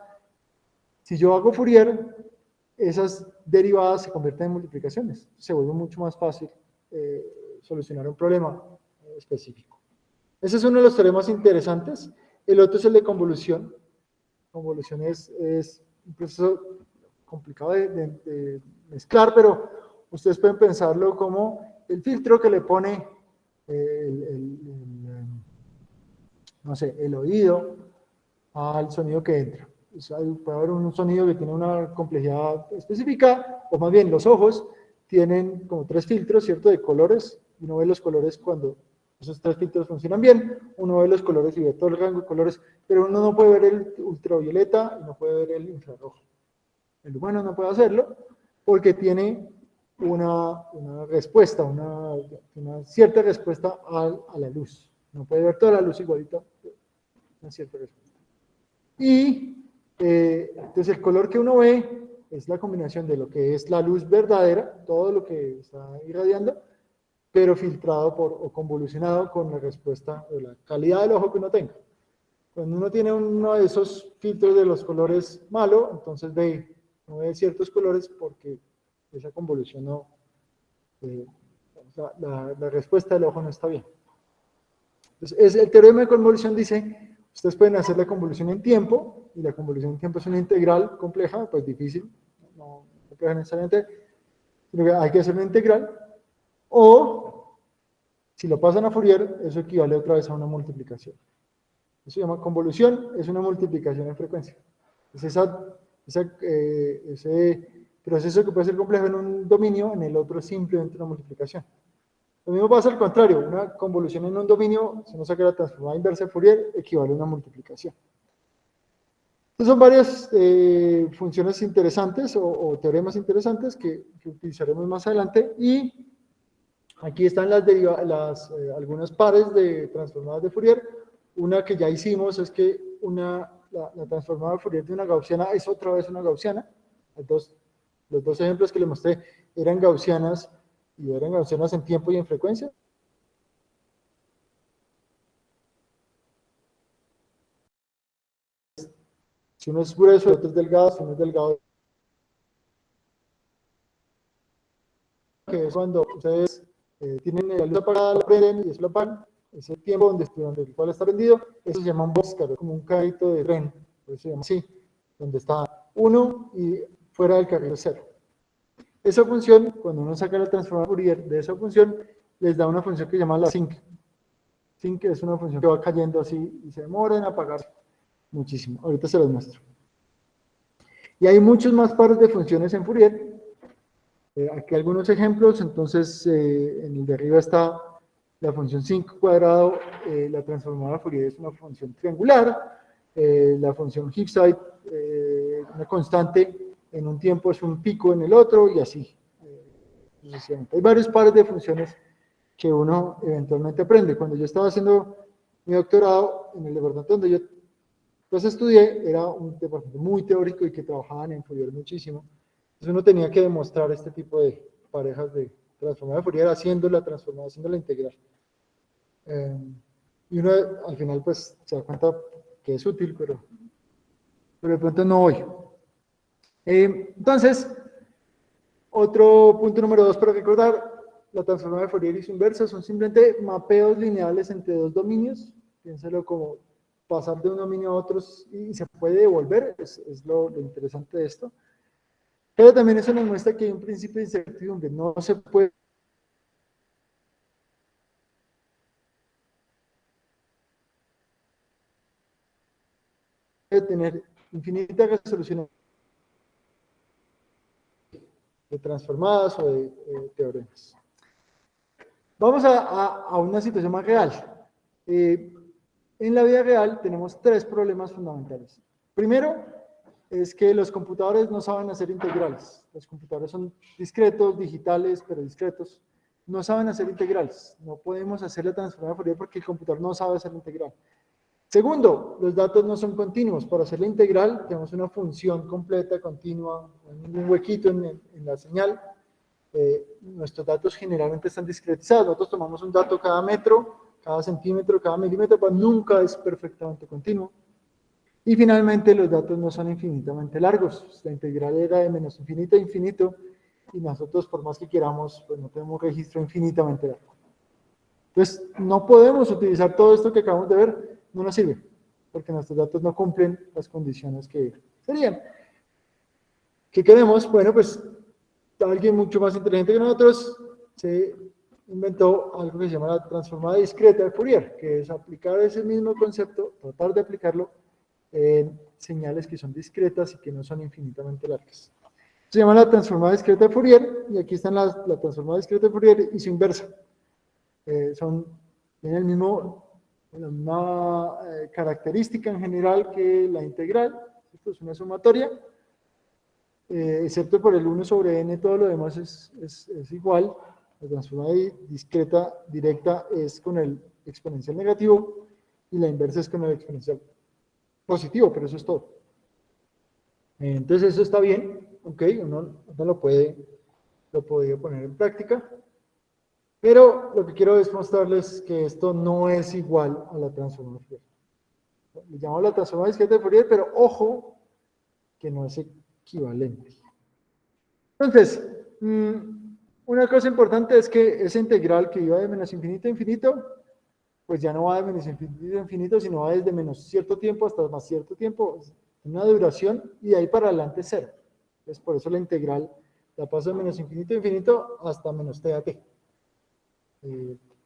Si yo hago Fourier, esas derivadas se convierten en multiplicaciones. Se vuelve mucho más fácil solucionar un problema específico. Ese es uno de los teoremas interesantes. El otro es el de convolución. Convolución es un proceso complicado de mezclar, pero ustedes pueden pensarlo como el filtro que le pone no sé, el oído al sonido que entra. Puede haber un sonido que tiene una complejidad específica, o más bien los ojos tienen como 3 filtros, ¿cierto?, de colores. Uno ve los colores cuando esos 3 filtros funcionan bien, uno ve los colores y ve todo el rango de colores, pero uno no puede ver el ultravioleta y no puede ver el infrarrojo. El humano no puede hacerlo porque tiene una respuesta, una cierta respuesta a la luz. No puede ver toda la luz igualita, una cierta respuesta. Y entonces el color que uno ve es la combinación de lo que es la luz verdadera, todo lo que está irradiando, pero filtrado o convolucionado con la respuesta o la calidad del ojo que uno tenga. Cuando uno tiene uno de esos filtros de los colores malo, entonces no ve ciertos colores porque esa convolución no, la respuesta del ojo no está bien. Entonces, el teorema de convolución dice, ustedes pueden hacer la convolución en tiempo, y la convolución en tiempo es una integral compleja, pues difícil, no compleja necesariamente, sino que hay que hacer una integral, o si lo pasan a Fourier, eso equivale otra vez a una multiplicación. Eso se llama convolución, es una multiplicación en frecuencia. Es ese proceso que puede ser complejo en un dominio, en el otro es simplemente una multiplicación. Lo mismo pasa al contrario, una convolución en un dominio, si uno saca la transformada inversa de Fourier, equivale a una multiplicación. Entonces son varias funciones interesantes o teoremas interesantes que utilizaremos más adelante, y aquí están algunos pares de transformadas de Fourier. Una que ya hicimos es que la transformada de Fourier de una gaussiana es otra vez una gaussiana. Los dos ejemplos que les mostré eran gaussianas, y eran gaussianas en tiempo y en frecuencia. Si uno es grueso, el otro es delgado, si uno es delgado, que es cuando ustedes tienen la luz apagada, la prenden y eso lo apagan, ese tiempo donde el cual está prendido, eso se llama un boxcar, como un carrito de tren, por eso se llama así, donde está 1 y fuera del carril 0. Esa función, cuando uno saca la transformada Fourier de esa función, les da una función que se llama la sinc. Sinc es una función que va cayendo así y se demora en apagarse muchísimo. Ahorita se los muestro. Y hay muchos más pares de funciones en Fourier. Aquí algunos ejemplos. Entonces, en el de arriba está la función sinc cuadrado. La transformada Fourier es una función triangular. La función Hipside, una constante en un tiempo es un pico en el otro, y así sucesivamente. Hay varios pares de funciones que uno eventualmente aprende. Cuando yo estaba haciendo mi doctorado, en el departamento donde yo pues estudié, era un departamento muy teórico y que trabajaban en Fourier muchísimo. Entonces uno tenía que demostrar este tipo de parejas de transformada de Fourier haciendo la transformada, haciendo la integral. Y uno al final pues se da cuenta que es útil, pero de pronto no hoy. Entonces, otro punto número 2 para recordar: la transformada de Fourier y su inversa son simplemente mapeos lineales entre dos dominios. Piénselo como pasar de un dominio a otro y se puede devolver, es lo interesante de esto. Pero también eso nos muestra que hay un principio de incertidumbre, no se puede tener infinita resolución de transformadas o de teoremas. Vamos a una situación más real. En la vida real tenemos tres problemas fundamentales. Primero, es que los computadores no saben hacer integrales. Los computadores son discretos, digitales, pero discretos. No saben hacer integrales. No podemos hacer la transformada de Fourier porque el computador no sabe hacer la integral. Segundo, los datos no son continuos. Para hacer la integral tenemos una función completa, continua, no hay ningún huequito en la señal. Nuestros datos generalmente están discretizados. Nosotros tomamos un dato cada metro, cada centímetro, cada milímetro, pero nunca es perfectamente continuo. Y finalmente, los datos no son infinitamente largos. La integral era de menos infinito a infinito, y nosotros, por más que queramos, pues no tenemos un registro infinitamente largo. Entonces, no podemos utilizar todo esto que acabamos de ver, no nos sirve, porque nuestros datos no cumplen las condiciones que serían. ¿Qué queremos? Bueno, pues alguien mucho más inteligente que nosotros se inventó algo que se llama la transformada discreta de Fourier, que es aplicar ese mismo concepto, tratar de aplicarlo en señales que son discretas y que no son infinitamente largas. Se llama la transformada discreta de Fourier, y aquí están la transformada discreta de Fourier y su inversa. Tienen la misma característica en general que la integral. Esto es una sumatoria, excepto por el 1 sobre n, todo lo demás es igual. La transformada discreta directa es con el exponencial negativo y la inversa es con el exponencial positivo, pero eso es todo. Entonces eso está bien, ok, uno lo podía poner en práctica, pero lo que quiero es mostrarles que esto no es igual a la transformada de Fourier. Le llamamos la transformada discreta de Fourier, pero ojo que no es equivalente. Entonces, una cosa importante es que esa integral que iba de menos infinito a infinito, pues ya no va de menos infinito a infinito, sino va desde menos cierto tiempo hasta más cierto tiempo, una duración, y de ahí para adelante cero. Entonces, por eso la integral la paso de menos infinito a infinito hasta menos t a t.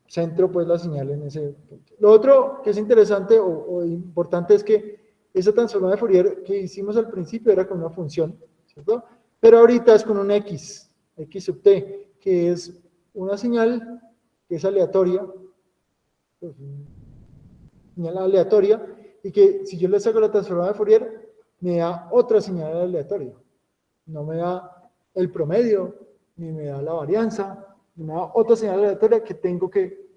centro pues la señal en ese punto. Lo otro que es interesante o importante es que esa transformada de Fourier que hicimos al principio era con una función, ¿cierto? Pero ahorita es con un x sub t, que es una señal que es aleatoria, pues, señal aleatoria, y que si yo le saco la transformada de Fourier, me da otra señal aleatoria. No me da el promedio, ni me da la varianza, ni me da otra señal aleatoria que tengo que,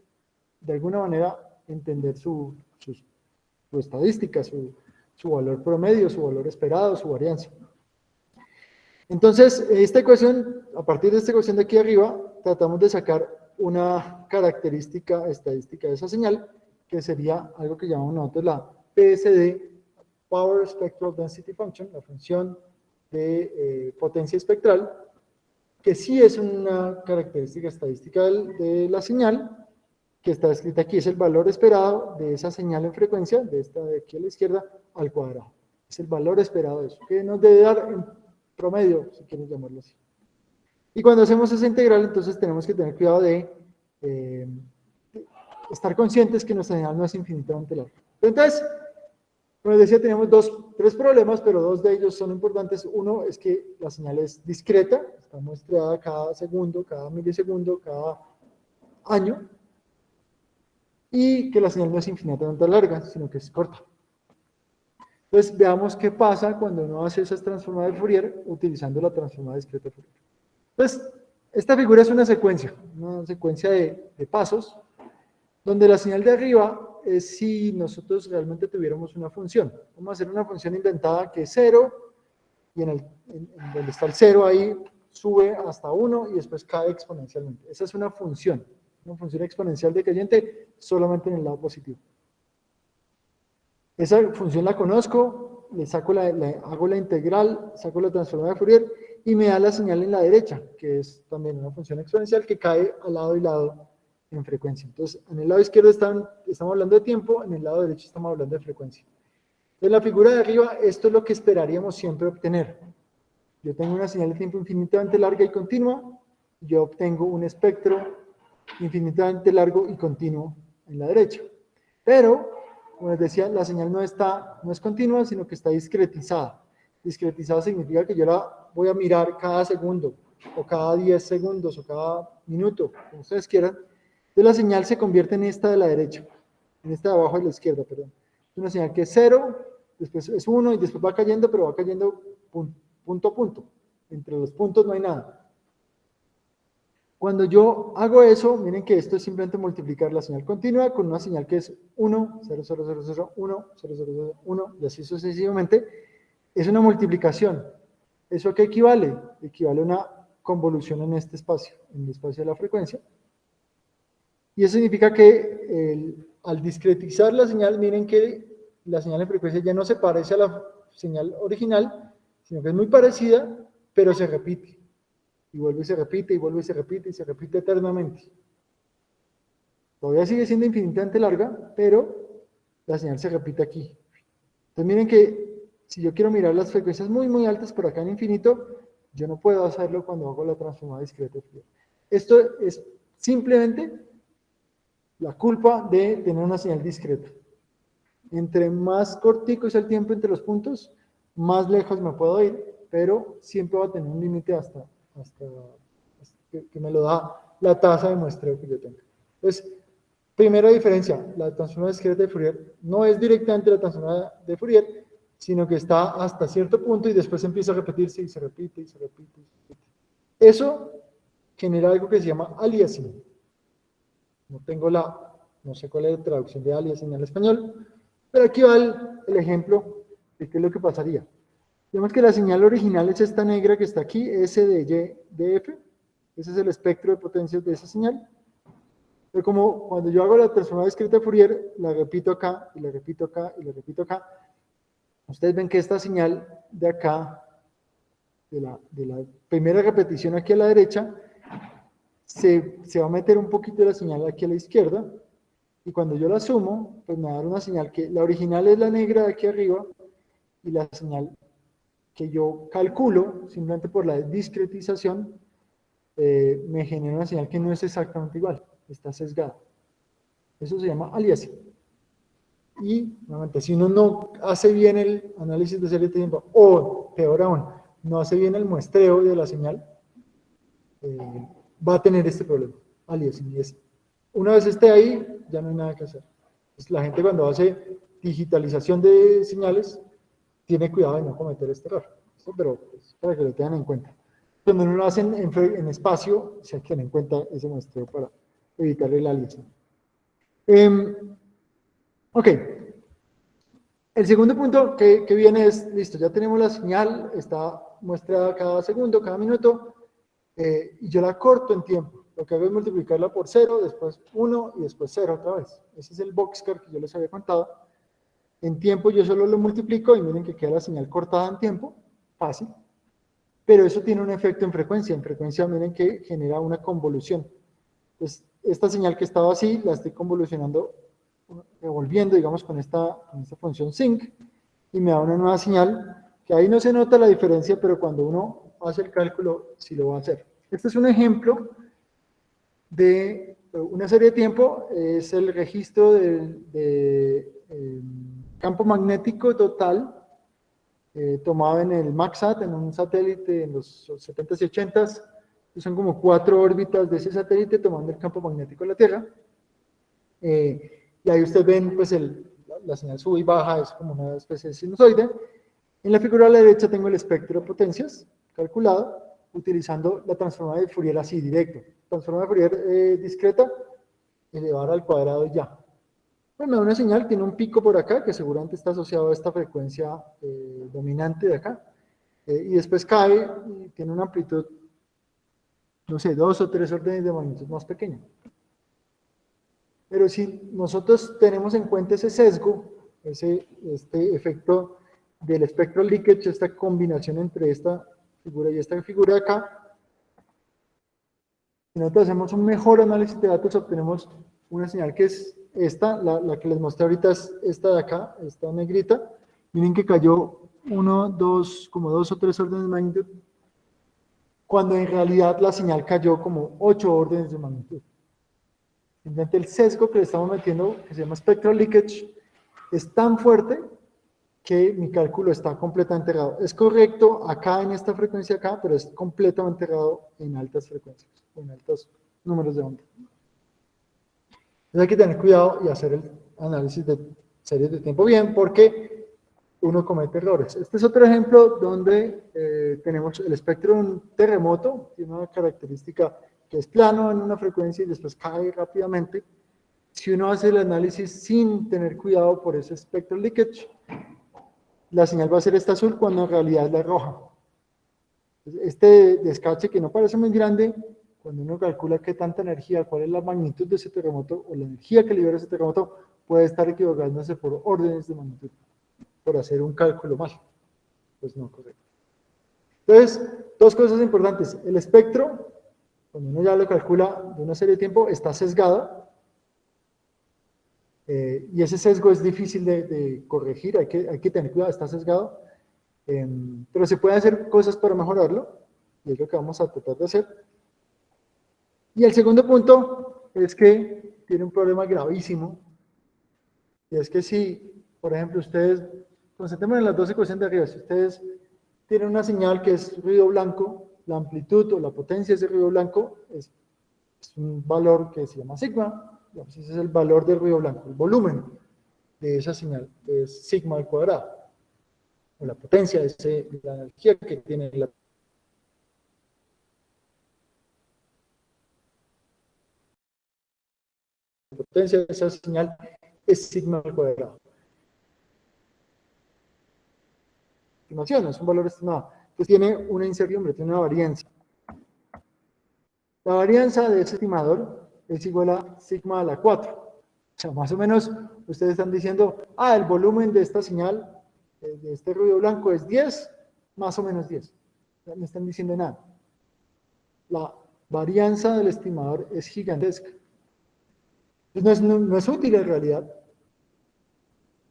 de alguna manera, entender su estadística, su valor promedio, su valor esperado, su varianza. Entonces, esta ecuación, a partir de esta ecuación de aquí arriba, tratamos de sacar una característica estadística de esa señal, que sería algo que llamamos nosotros la PSD, Power Spectral Density Function, la función de potencia espectral, que sí es una característica estadística de la señal, que está escrita aquí, es el valor esperado de esa señal en frecuencia, de esta de aquí a la izquierda, al cuadrado. Es el valor esperado de eso, que nos debe dar en promedio, si quieres llamarlo así. Y cuando hacemos esa integral, entonces tenemos que tener cuidado de estar conscientes que nuestra señal no es infinitamente larga. Entonces, como les decía, tenemos tres problemas, pero dos de ellos son importantes. Uno es que la señal es discreta, está muestrada cada segundo, cada milisegundo, cada año, y que la señal no es infinitamente larga, sino que es corta. Entonces, veamos qué pasa cuando uno hace esas transformadas de Fourier utilizando la transformada discreta de Fourier. Entonces, esta figura es una secuencia de pasos, donde la señal de arriba es si nosotros realmente tuviéramos una función. Vamos a hacer una función inventada que es 0, y en donde está el 0 ahí sube hasta 1 y después cae exponencialmente. Esa es una función exponencial decayente solamente en el lado positivo. Esa función la conozco, hago la integral, saco la transformada de Fourier y me da la señal en la derecha, que es también una función exponencial que cae al lado y lado en frecuencia. Entonces, en el lado izquierdo estamos hablando de tiempo, en el lado derecho estamos hablando de frecuencia. En la figura de arriba, esto es lo que esperaríamos siempre obtener. Yo tengo una señal de tiempo infinitamente larga y continua, yo obtengo un espectro infinitamente largo y continuo en la derecha. Pero, como les decía, la señal no es continua, sino que está discretizada. Discretizada significa que yo la voy a mirar cada segundo, o cada 10 segundos, o cada minuto, como ustedes quieran. Entonces la señal se convierte en esta de la derecha, en esta de abajo de la izquierda, perdón. Es una señal que es 0, después es 1 y después va cayendo, pero va cayendo punto a punto. Entre los puntos no hay nada. Cuando yo hago eso, miren que esto es simplemente multiplicar la señal continua con una señal que es 1, 0, 0, 0, 0, 1, 0, 0, 0, 1, y así sucesivamente. Es una multiplicación. ¿Eso a qué equivale? Equivale a una convolución en este espacio, en el espacio de la frecuencia. Y eso significa que al discretizar la señal, miren que la señal en frecuencia ya no se parece a la señal original, sino que es muy parecida, pero se repite. Y vuelve y se repite, y vuelve y se repite, y se repite eternamente. Todavía sigue siendo infinitamente larga, pero la señal se repite aquí. Entonces miren que si yo quiero mirar las frecuencias muy, muy altas por acá en infinito, yo no puedo hacerlo cuando hago la transformada discreta de Fourier. Esto es simplemente la culpa de tener una señal discreta. Entre más cortico es el tiempo entre los puntos, más lejos me puedo ir, pero siempre va a tener un límite hasta que me lo da la tasa de muestreo que yo tengo. Entonces, primera diferencia, la transformada discreta de Fourier no es directamente la transformada de Fourier, sino que está hasta cierto punto y después empieza a repetirse y se repite y se repite. Eso genera algo que se llama aliasing. No sé cuál es la traducción de aliasing al español, pero aquí va el ejemplo de qué es lo que pasaría. Vemos que la señal original es esta negra que está aquí, S de Y de F. Ese es el espectro de potencias de esa señal. Pero como cuando yo hago la transformada discreta de Fourier, la repito acá, y la repito acá, y la repito acá, ustedes ven que esta señal de acá, de la primera repetición aquí a la derecha, se va a meter un poquito de la señal aquí a la izquierda, y cuando yo la sumo, pues me va a dar una señal que la original es la negra de aquí arriba, y la señal que yo calculo, simplemente por la discretización, me genera una señal que no es exactamente igual, está sesgada. Eso se llama aliasing. Y, nuevamente, si uno no hace bien el análisis de serie de tiempo, o peor aún, no hace bien el muestreo de la señal, va a tener este problema, aliasing. Una vez esté ahí, ya no hay nada que hacer. Pues la gente cuando hace digitalización de señales, tiene cuidado de no cometer este error. Pero pues, para que lo tengan en cuenta. Cuando uno lo hace en espacio, se hay que tener en cuenta ese muestreo para evitar el aliasing. Ok. El segundo punto que viene es, listo, ya tenemos la señal, está muestrada cada segundo, cada minuto, y yo la corto en tiempo. Lo que hago es multiplicarla por 0, después 1 y después 0 otra vez. Ese es el boxcar que yo les había contado. En tiempo yo solo lo multiplico y miren que queda la señal cortada en tiempo, fácil. Pero eso tiene un efecto en frecuencia. En frecuencia miren que genera una convolución. Entonces, esta señal que estaba así, la estoy convolucionando, revolviendo, digamos, con esta función sync, y me da una nueva señal, que ahí no se nota la diferencia, pero cuando uno hace el cálculo, sí lo va a hacer. Este es un ejemplo de una serie de tiempo, es el registro de campo magnético total, tomado en el MaxSat, en un satélite en los 70s y 80s, son como 4 órbitas de ese satélite tomando el campo magnético de la Tierra. Y ahí ustedes ven, pues, la señal sube y baja, es como una especie de sinusoide. En la figura a la derecha tengo el espectro de potencias calculado, utilizando la transformada de Fourier así, directo. Transformada de Fourier discreta, elevar al cuadrado y ya. Bueno, me da una señal, tiene un pico por acá, que seguramente está asociado a esta frecuencia dominante de acá. Y después cae y tiene una amplitud, no sé, 2 o 3 órdenes de magnitud más pequeña. Pero si nosotros tenemos en cuenta ese sesgo, este efecto del spectral leakage, esta combinación entre esta figura y esta figura de acá, si nosotros hacemos un mejor análisis de datos, obtenemos una señal que es esta, la que les mostré ahorita es esta de acá, esta negrita. Miren que cayó 1, 2, como 2 o 3 órdenes de magnitud, cuando en realidad la señal cayó como 8 órdenes de magnitud. Simplemente el sesgo que le estamos metiendo, que se llama spectral leakage, es tan fuerte que mi cálculo está completamente errado. Es correcto acá en esta frecuencia acá, pero es completamente errado en altas frecuencias, en altos números de onda. Entonces hay que tener cuidado y hacer el análisis de series de tiempo bien, porque uno comete errores. Este es otro ejemplo donde tenemos el espectro de un terremoto, tiene una característica que es plano en una frecuencia y después cae rápidamente. Si uno hace el análisis sin tener cuidado por ese spectral leakage, la señal va a ser esta azul cuando en realidad es la roja. Este descache que no parece muy grande, cuando uno calcula qué tanta energía, cuál es la magnitud de ese terremoto o la energía que libera ese terremoto, puede estar equivocándose por órdenes de magnitud, por hacer un cálculo mal. Pues no, correcto. Entonces, dos cosas importantes. El espectro, cuando uno ya lo calcula de una serie de tiempo, está sesgado. Y ese sesgo es difícil de corregir, hay que tener cuidado, está sesgado. Pero se pueden hacer cosas para mejorarlo, y es lo que vamos a tratar de hacer. Y el segundo punto es que tiene un problema gravísimo, y es que si, por ejemplo, ustedes, concentremos en las dos ecuaciones de arriba, si ustedes tienen una señal que es ruido blanco, la amplitud o la potencia de ese ruido blanco es un valor que se llama sigma, ese es el valor del ruido blanco, el volumen de esa señal es sigma al cuadrado, o la potencia de la energía que tiene la potencia de esa señal es sigma al cuadrado. Estimación, es un valor estimado. Entonces tiene una incertidumbre, tiene una varianza. La varianza de ese estimador es igual a sigma a la 4. O sea, más o menos ustedes están diciendo, el volumen de esta señal, de este ruido blanco es 10, más o menos 10. No están diciendo nada. La varianza del estimador es gigantesca. Entonces no es útil en realidad.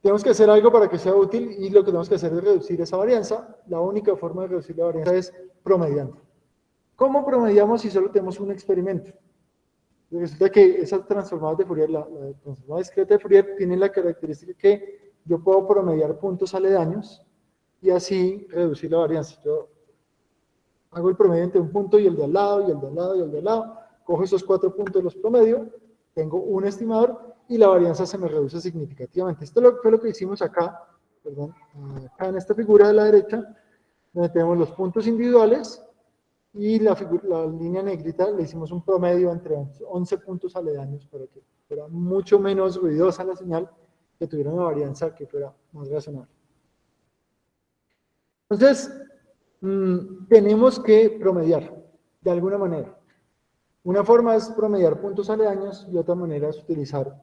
Tenemos que hacer algo para que sea útil y lo que tenemos que hacer es reducir esa varianza. La única forma de reducir la varianza es promediando. ¿Cómo promediamos si solo tenemos un experimento? Resulta que esas transformadas de Fourier, la transformada discreta de Fourier, tiene la característica que yo puedo promediar puntos aledaños y así reducir la varianza. Yo hago el promedio entre un punto y el de al lado, y el de al lado, y el de al lado, cojo esos 4 puntos, los promedio, tengo un estimador y la varianza se me reduce significativamente. Esto fue lo que hicimos acá, perdón, acá en esta figura de la derecha, donde tenemos los puntos individuales y la línea negrita le hicimos un promedio entre 11 puntos aledaños para que fuera mucho menos ruidosa la señal, que tuviera una varianza que fuera más razonable. Entonces, tenemos que promediar de alguna manera. Una forma es promediar puntos aledaños y otra manera es utilizar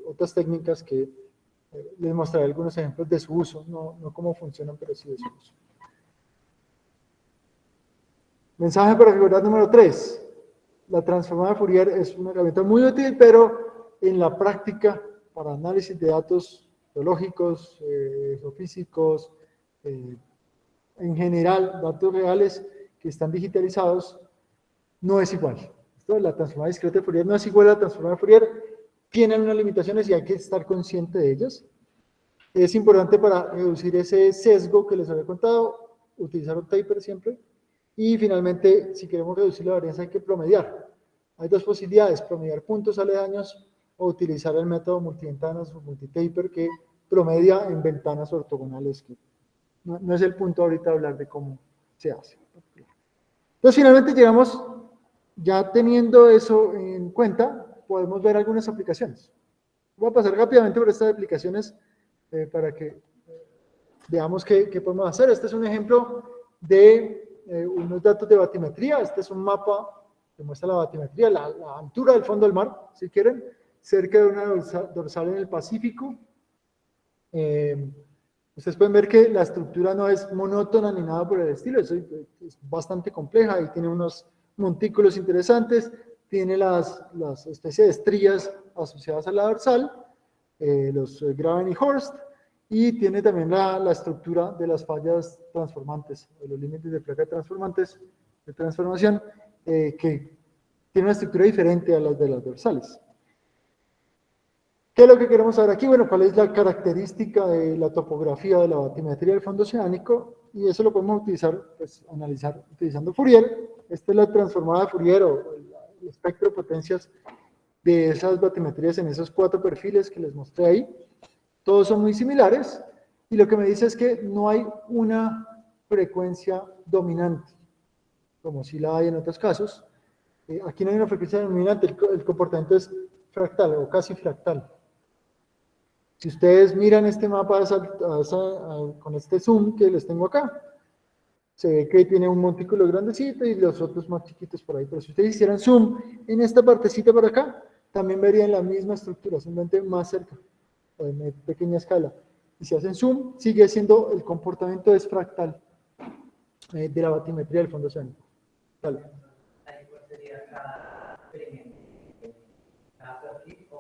otras técnicas que les mostraré algunos ejemplos de su uso, no cómo funcionan, pero sí de su uso. Mensaje para figurar número 3. La transformada de Fourier es una herramienta muy útil, pero en la práctica, para análisis de datos geológicos, geofísicos, en general, datos reales que están digitalizados, no es igual. La transformada discreta de Fourier no es igual a la transformada de Fourier, tienen unas limitaciones y hay que estar consciente de ellas. Es importante para reducir ese sesgo que les había contado, utilizar un taper siempre. Y finalmente, si queremos reducir la varianza hay que promediar. Hay dos posibilidades, promediar puntos aledaños o utilizar el método multiventanas o multitaper que promedia en ventanas ortogonales, que no es el punto ahorita de hablar de cómo se hace. Entonces finalmente llegamos, ya teniendo eso en cuenta, podemos ver algunas aplicaciones. Voy a pasar rápidamente por estas aplicaciones para que veamos qué podemos hacer. Este es un ejemplo de unos datos de batimetría. Este es un mapa que muestra la batimetría, la altura del fondo del mar, si quieren, cerca de una dorsal en el Pacífico. Ustedes pueden ver que la estructura no es monótona ni nada por el estilo, es bastante compleja y tiene unos montículos interesantes, tiene las especies de estrías asociadas a la dorsal, los Graben y Horst, y tiene también la estructura de las fallas transformantes, de los límites de placa transformantes, de transformación, que tiene una estructura diferente a las de las dorsales. ¿Qué es lo que queremos saber aquí? Bueno, cuál es la característica de la topografía de la batimetría del fondo oceánico, y eso lo podemos utilizar, pues, analizar utilizando Fourier. Esta es la transformada de Fourier, o el espectro de potencias de esas batimetrías en esos 4 perfiles que les mostré ahí. Todos son muy similares, y lo que me dice es que no hay una frecuencia dominante, como si la hay en otros casos. Aquí no hay una frecuencia dominante, el comportamiento es fractal o casi fractal. Si ustedes miran este mapa con este zoom que les tengo acá, se ve que tiene un montículo grandecito y los otros más chiquitos por ahí. Pero si ustedes hicieran zoom en esta partecita por acá, también verían la misma estructura, simplemente más cerca, o en pequeña escala. Y si hacen zoom, sigue siendo el comportamiento es fractal de la batimetría del fondo oceánico. Dale.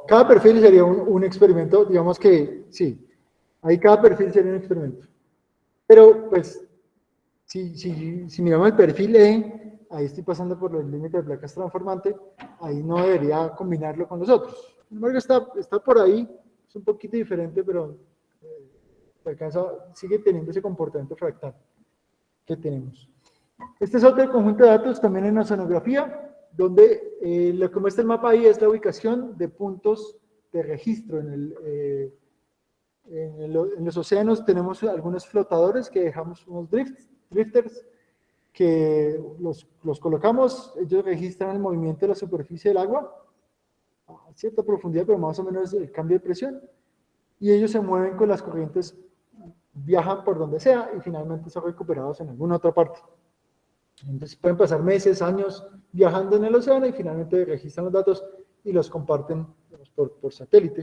Cada perfil sería un experimento, digamos que sí, ahí cada perfil sería un experimento. Pero pues, si miramos el perfil E, ahí estoy pasando por los límites de placas transformantes, ahí no debería combinarlo con los otros. Sin embargo, está por ahí, es un poquito diferente, pero sigue teniendo ese comportamiento fractal que tenemos. Este es otro conjunto de datos también en oceanografía, donde lo que muestra el mapa ahí es la ubicación de puntos de registro. En los océanos tenemos algunos flotadores que dejamos, unos drifters, que los colocamos, ellos registran el movimiento de la superficie del agua a cierta profundidad, pero más o menos el cambio de presión, y ellos se mueven con las corrientes, viajan por donde sea y finalmente son recuperados en alguna otra parte. Entonces pueden pasar meses, años viajando en el océano y finalmente registran los datos y los comparten, digamos, por satélite.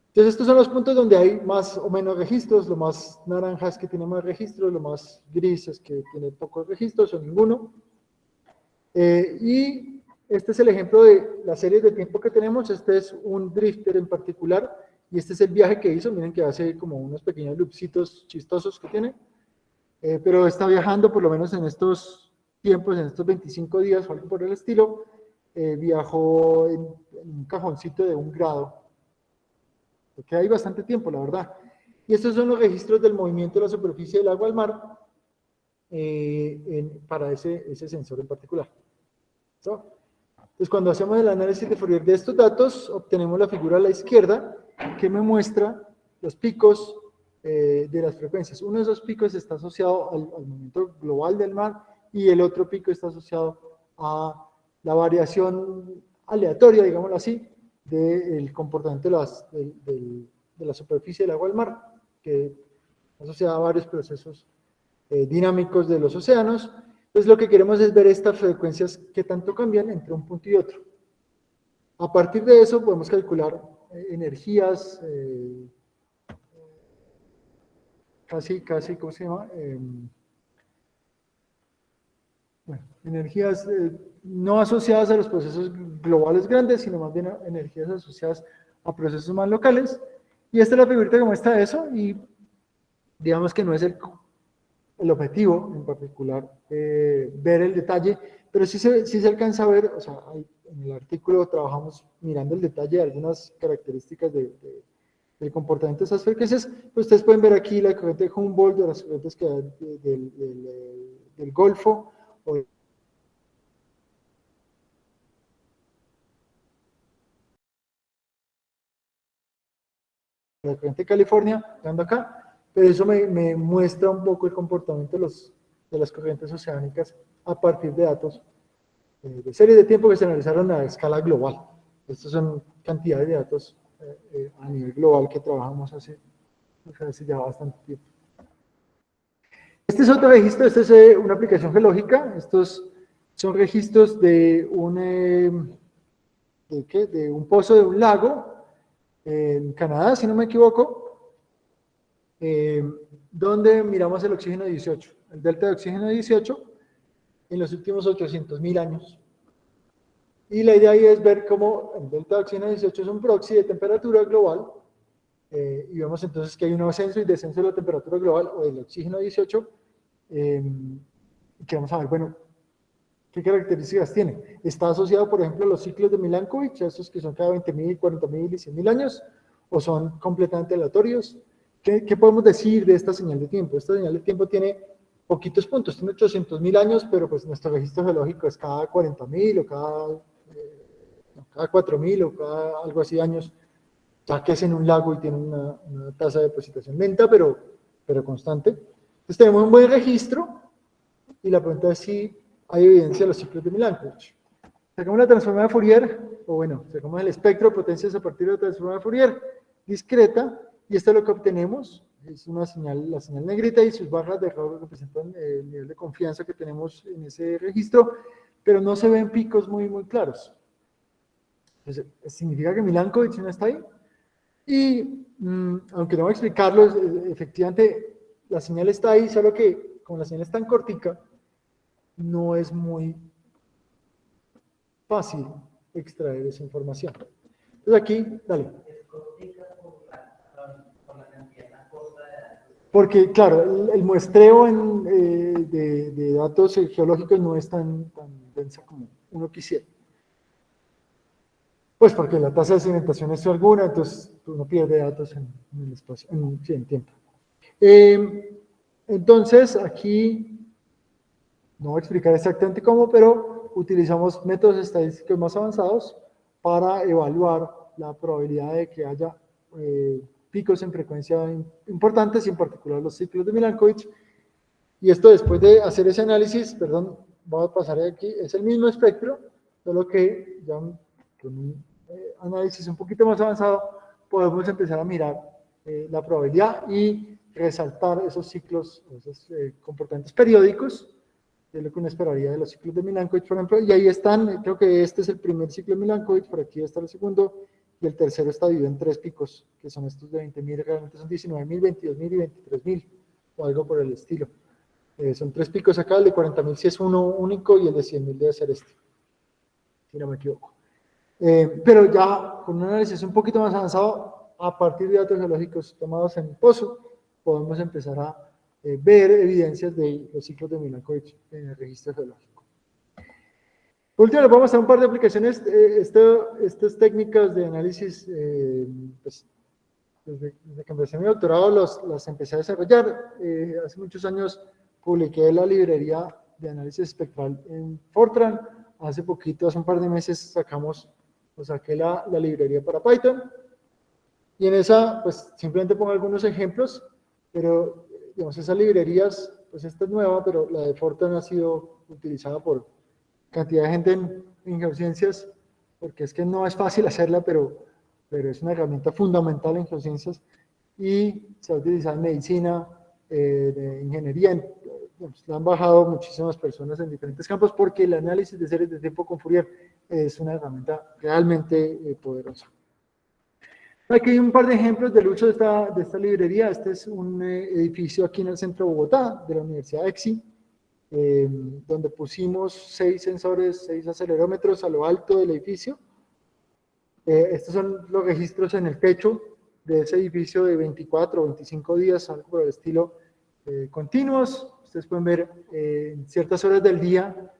Entonces estos son los puntos donde hay más o menos registros, lo más naranjas que tiene más registros, lo más grises que tiene pocos registros o ninguno. Y este es el ejemplo de las series de tiempo que tenemos. Este es un drifter en particular y este es el viaje que hizo. Miren que hace como unos pequeños loopsitos chistosos que tiene. Pero está viajando por lo menos en estos tiempos, en estos 25 días o algo por el estilo, viajó en un cajoncito de 1 grado, porque hay bastante tiempo, la verdad. Y estos son los registros del movimiento de la superficie del agua al mar para ese sensor en particular. ¿So? Entonces, cuando hacemos el análisis de Fourier de estos datos, obtenemos la figura a la izquierda que me muestra los picos de las frecuencias. Uno de esos picos está asociado al movimiento global del mar y el otro pico está asociado a la variación aleatoria, digámoslo así, del comportamiento de la superficie del agua del mar, que está asociada a varios procesos dinámicos de los océanos. Entonces lo que queremos es ver estas frecuencias que tanto cambian entre un punto y otro. A partir de eso podemos calcular energías, casi, ¿cómo se llama? Bueno, energías no asociadas a los procesos globales grandes, sino más bien energías asociadas a procesos más locales. Y esta es la figurita que muestra eso, y digamos que no es el objetivo en particular ver el detalle, pero sí se alcanza a ver, o sea, en el artículo trabajamos mirando el detalle de algunas características del comportamiento de esas frecuencias. Pues ustedes pueden ver aquí la corriente de Humboldt, de las corrientes del Golfo, o la corriente de California, dando acá, pero eso me muestra un poco el comportamiento de las corrientes oceánicas a partir de datos de serie de tiempo que se analizaron a escala global. Estos son cantidades de datos a nivel global que trabajamos hace ya bastante tiempo. Este es otro registro, esta es una aplicación geológica. Estos son registros de un pozo de un lago en Canadá, si no me equivoco, donde miramos el oxígeno 18, el delta de oxígeno 18 en los últimos 800.000 años. Y la idea ahí es ver cómo el delta de oxígeno 18 es un proxy de temperatura global, y vemos entonces que hay un ascenso y descenso de la temperatura global o del oxígeno 18, que vamos a ver, bueno, ¿qué características tiene? ¿Está asociado, por ejemplo, a los ciclos de Milankovitch, esos que son cada 20.000, 40.000 y 100.000 años, o son completamente aleatorios? ¿Qué podemos decir de esta señal de tiempo? Esta señal de tiempo tiene poquitos puntos, tiene 800.000 años, pero pues nuestro registro geológico es cada 40.000 o cada 4.000 o cada algo así años, ya que es en un lago y tiene una tasa de precipitación lenta, pero constante. Entonces tenemos un buen registro, y la pregunta es si hay evidencia de los ciclos de Milankovitch. Sacamos la transformada de Fourier, o bueno, sacamos el espectro de potencias a partir de la transformada de Fourier discreta, y esto es lo que obtenemos. Es una señal, la señal negrita, y sus barras de error representan el nivel de confianza que tenemos en ese registro, pero no se ven picos muy claros. Entonces, significa que Milankovitch no está ahí. Y aunque no voy a explicarlo, efectivamente la señal está ahí, solo que como la señal es tan cortica, no es muy fácil extraer esa información. Entonces aquí, dale. Porque, claro, el muestreo de datos geológicos no es tan densa como uno quisiera. Pues porque la tasa de sedimentación es alguna, entonces uno pierde datos en el espacio, en tiempo. Entonces, aquí no voy a explicar exactamente cómo, pero utilizamos métodos estadísticos más avanzados para evaluar la probabilidad de que haya picos en frecuencia importantes, y en particular los ciclos de Milankovitch. Y esto, después de hacer ese análisis, perdón, voy a pasar aquí, es el mismo espectro, solo que ya con un análisis un poquito más avanzado podemos empezar a mirar la probabilidad y resaltar esos ciclos, esos comportamientos periódicos, de lo que uno esperaría de los ciclos de Milankovitch, por ejemplo. Y ahí están, creo que este es el primer ciclo de Milankovitch, por aquí está el segundo, y el tercero está dividido en 3 picos, que son estos de 20.000, realmente son 19.000, 22.000 y 23.000, o algo por el estilo. Son 3 picos acá, el de 40.000 sí es uno único, y el de 100.000 debe ser este, si no me equivoco. Pero ya con un análisis un poquito más avanzado, a partir de datos geológicos tomados en el pozo, podemos empezar a ver evidencias de los ciclos de Milankovitch en el registro geológico. Por último, les voy a mostrar un par de aplicaciones. Estas técnicas de análisis, pues, desde que empecé mi doctorado las empecé a desarrollar. Hace muchos años publiqué la librería de análisis espectral en Fortran. Hace poquito, hace un par de meses, saqué la librería para Python. Y en esa, pues simplemente pongo algunos ejemplos, pero digamos, esas librerías, pues esta es nueva, pero la de Fortran ha sido utilizada por cantidad de gente en geociencias, porque es que no es fácil hacerla, pero es una herramienta fundamental en geociencias y se ha utilizado en medicina, de ingeniería, digamos, la han bajado muchísimas personas en diferentes campos porque el análisis de series de tiempo con Fourier es una herramienta realmente poderosa. Aquí hay un par de ejemplos del uso de esta librería. Este es un edificio aquí en el centro de Bogotá, de la Universidad EXI, donde pusimos 6 sensores, 6 acelerómetros a lo alto del edificio. Estos son los registros en el techo de ese edificio de 24 o 25 días, algo por el estilo, continuos. Ustedes pueden ver en ciertas horas del día,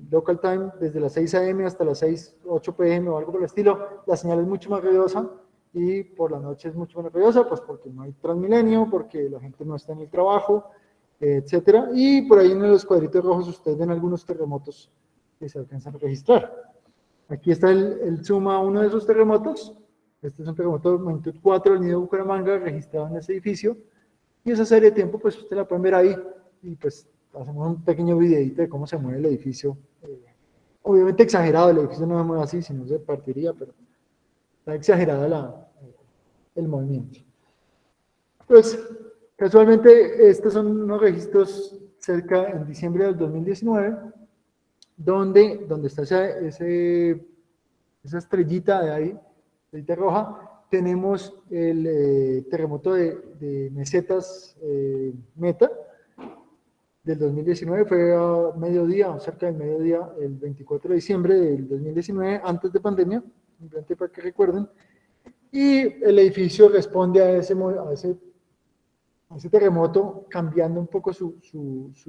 local time, desde las 6 a.m. hasta las 8 p.m. o algo por el estilo, la señal es mucho más ruidosa y por la noche es mucho menos ruidosa, pues porque no hay Transmilenio, porque la gente no está en el trabajo, etcétera. Y por ahí en los cuadritos rojos ustedes ven algunos terremotos que se alcanzan a registrar. Aquí está el zoom a uno de esos terremotos. Este es un terremoto de magnitud 4 del nido de Bucaramanga registrado en ese edificio. Y esa serie de tiempo, pues ustedes la pueden ver ahí. Y pues hacemos un pequeño videito de cómo se mueve el edificio. Obviamente exagerado, el edificio no se mueve así, si no se partiría, pero está exagerada el movimiento. Pues casualmente estos son unos registros cerca en diciembre del 2019, donde está esa estrellita de ahí, estrellita roja, tenemos el terremoto de mesetas Meta del 2019, fue a mediodía, cerca del mediodía, el 24 de diciembre del 2019, antes de pandemia, simplemente para que recuerden, y el edificio responde a ese terremoto cambiando un poco su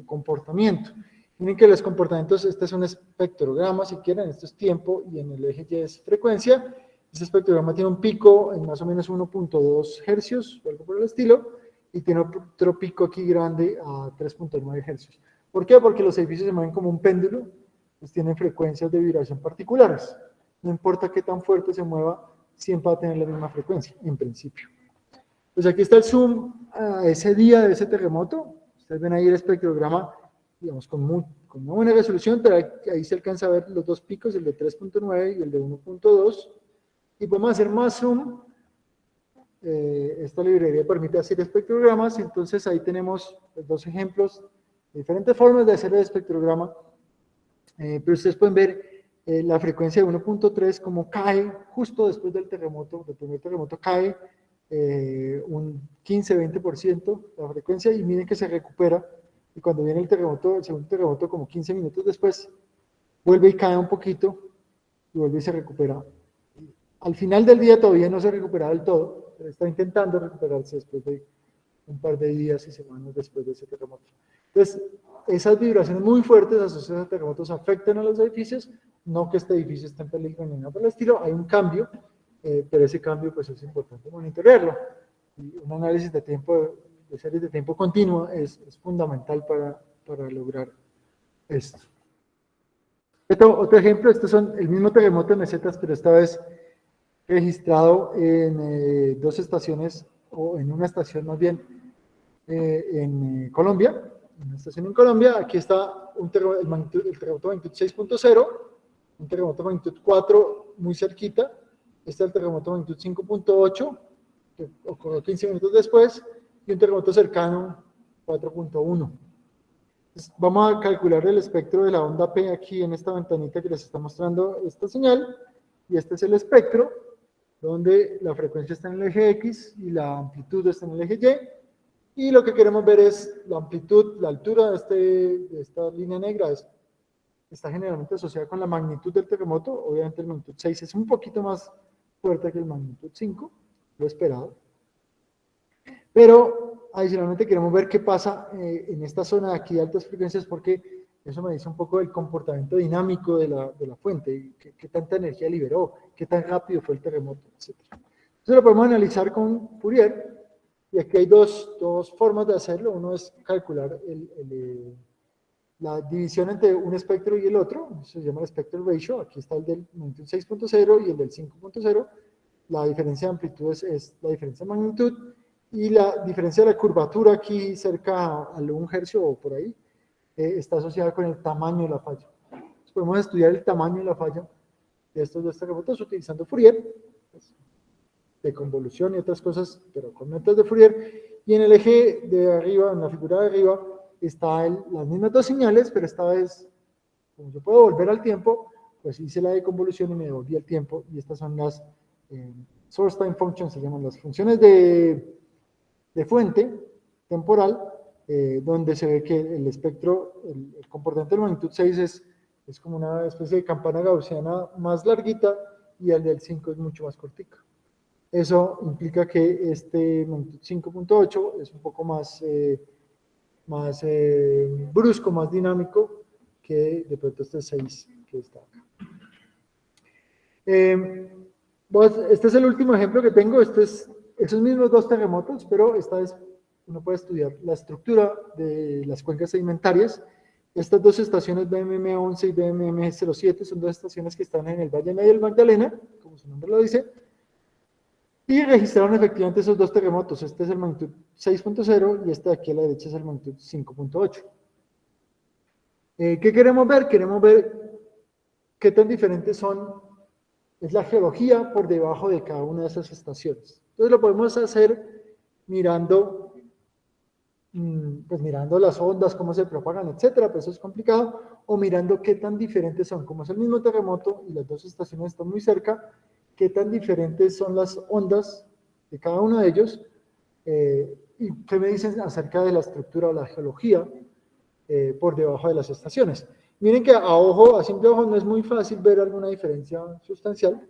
comportamiento. Miren que los comportamientos, este es un espectrograma, si quieren, esto es tiempo y en el eje Y es frecuencia. Este espectrograma tiene un pico en más o menos 1.2 hercios o algo por el estilo, y tiene otro pico aquí grande a 3.9 hercios. ¿Por qué? Porque los edificios se mueven como un péndulo, pues tienen frecuencias de vibración particulares. No importa qué tan fuerte se mueva, siempre va a tener la misma frecuencia, en principio. Pues aquí está el zoom a ese día de ese terremoto. Ustedes ven ahí el espectrograma, digamos, con una buena resolución, pero ahí se alcanza a ver los dos picos, el de 3.9 y el de 1.2. Y podemos hacer más zoom. Esta librería permite hacer espectrogramas, entonces ahí tenemos dos ejemplos de diferentes formas de hacer el espectrograma. Pero ustedes pueden ver la frecuencia de 1.3 como cae justo después del terremoto, del primer terremoto cae un 15-20% la frecuencia y miren que se recupera y cuando viene el segundo terremoto como 15 minutos después, vuelve y cae un poquito y vuelve y se recupera. Al final del día todavía no se recupera del todo, pero está intentando recuperarse después de un par de días y semanas después de ese terremoto. Entonces, esas vibraciones muy fuertes asociadas a terremotos afectan a los edificios, no que este edificio esté en peligro ni nada por el estilo, hay un cambio, pero ese cambio pues es importante monitorearlo. Y un análisis de series de tiempo continuo es fundamental para lograr esto. Otro ejemplo, estos son el mismo terremoto de mesetas, pero esta vez registrado en dos estaciones, o en una estación más bien, en Colombia, una estación en Colombia. Aquí está el terremoto magnitud 6.0, un terremoto magnitud 4 muy cerquita, este es el terremoto magnitud 5.8, que ocurrió 15 minutos después, y un terremoto cercano 4.1. Vamos a calcular el espectro de la onda P aquí en esta ventanita que les está mostrando esta señal, y este es el espectro, donde la frecuencia está en el eje X y la amplitud está en el eje Y, y lo que queremos ver es la amplitud, la altura de esta línea negra está generalmente asociada con la magnitud del terremoto. Obviamente el magnitud 6 es un poquito más fuerte que el magnitud 5, lo esperado. Pero adicionalmente queremos ver qué pasa en esta zona de aquí de altas frecuencias, porque Eso me dice un poco del comportamiento dinámico de la fuente, qué tanta energía liberó, qué tan rápido fue el terremoto, etc. Entonces lo podemos analizar con Fourier, y aquí hay dos formas de hacerlo. Uno es calcular la división entre un espectro y el otro, eso se llama el spectral ratio. Aquí está el del magnitud 6.0 y el del 5.0. La diferencia de amplitud es la diferencia de magnitud, y la diferencia de la curvatura aquí cerca al 1 hercio o por ahí, está asociada con el tamaño de la falla. Entonces podemos estudiar el tamaño de la falla de estos dos terremotos utilizando Fourier, pues, de convolución y otras cosas, pero con métodos de Fourier. Y en el eje de arriba, en la figura de arriba, están las mismas dos señales, pero esta vez, como yo puedo volver al tiempo, pues hice la de convolución y me devolví al tiempo, y estas son las source time functions, se llaman las funciones de fuente temporal, donde se ve que el espectro, el comportamiento de magnitud 6 es como una especie de campana gaussiana más larguita, y el del 5 es mucho más cortica. Eso implica que este magnitud 5.8 es un poco más brusco, más dinámico que de pronto este 6 que está acá. Este es el último ejemplo que tengo. Esos mismos dos terremotos, pero esta vez uno puede estudiar la estructura de las cuencas sedimentarias. Estas dos estaciones, BMM11 y BMM07, son dos estaciones que están en el Valle Medio del Magdalena, como su nombre lo dice, y registraron efectivamente esos dos terremotos. Este es el magnitud 6.0 y este de aquí a la derecha es el magnitud 5.8. ¿Qué queremos ver? Queremos ver qué tan diferentes es la geología por debajo de cada una de esas estaciones. Entonces lo podemos hacer mirando, pues mirando las ondas, cómo se propagan, etcétera, pues eso es complicado, o mirando qué tan diferentes son. Como es el mismo terremoto y las dos estaciones están muy cerca, qué tan diferentes son las ondas de cada uno de ellos, y qué me dicen acerca de la estructura o la geología por debajo de las estaciones. Miren que a simple ojo no es muy fácil ver alguna diferencia sustancial,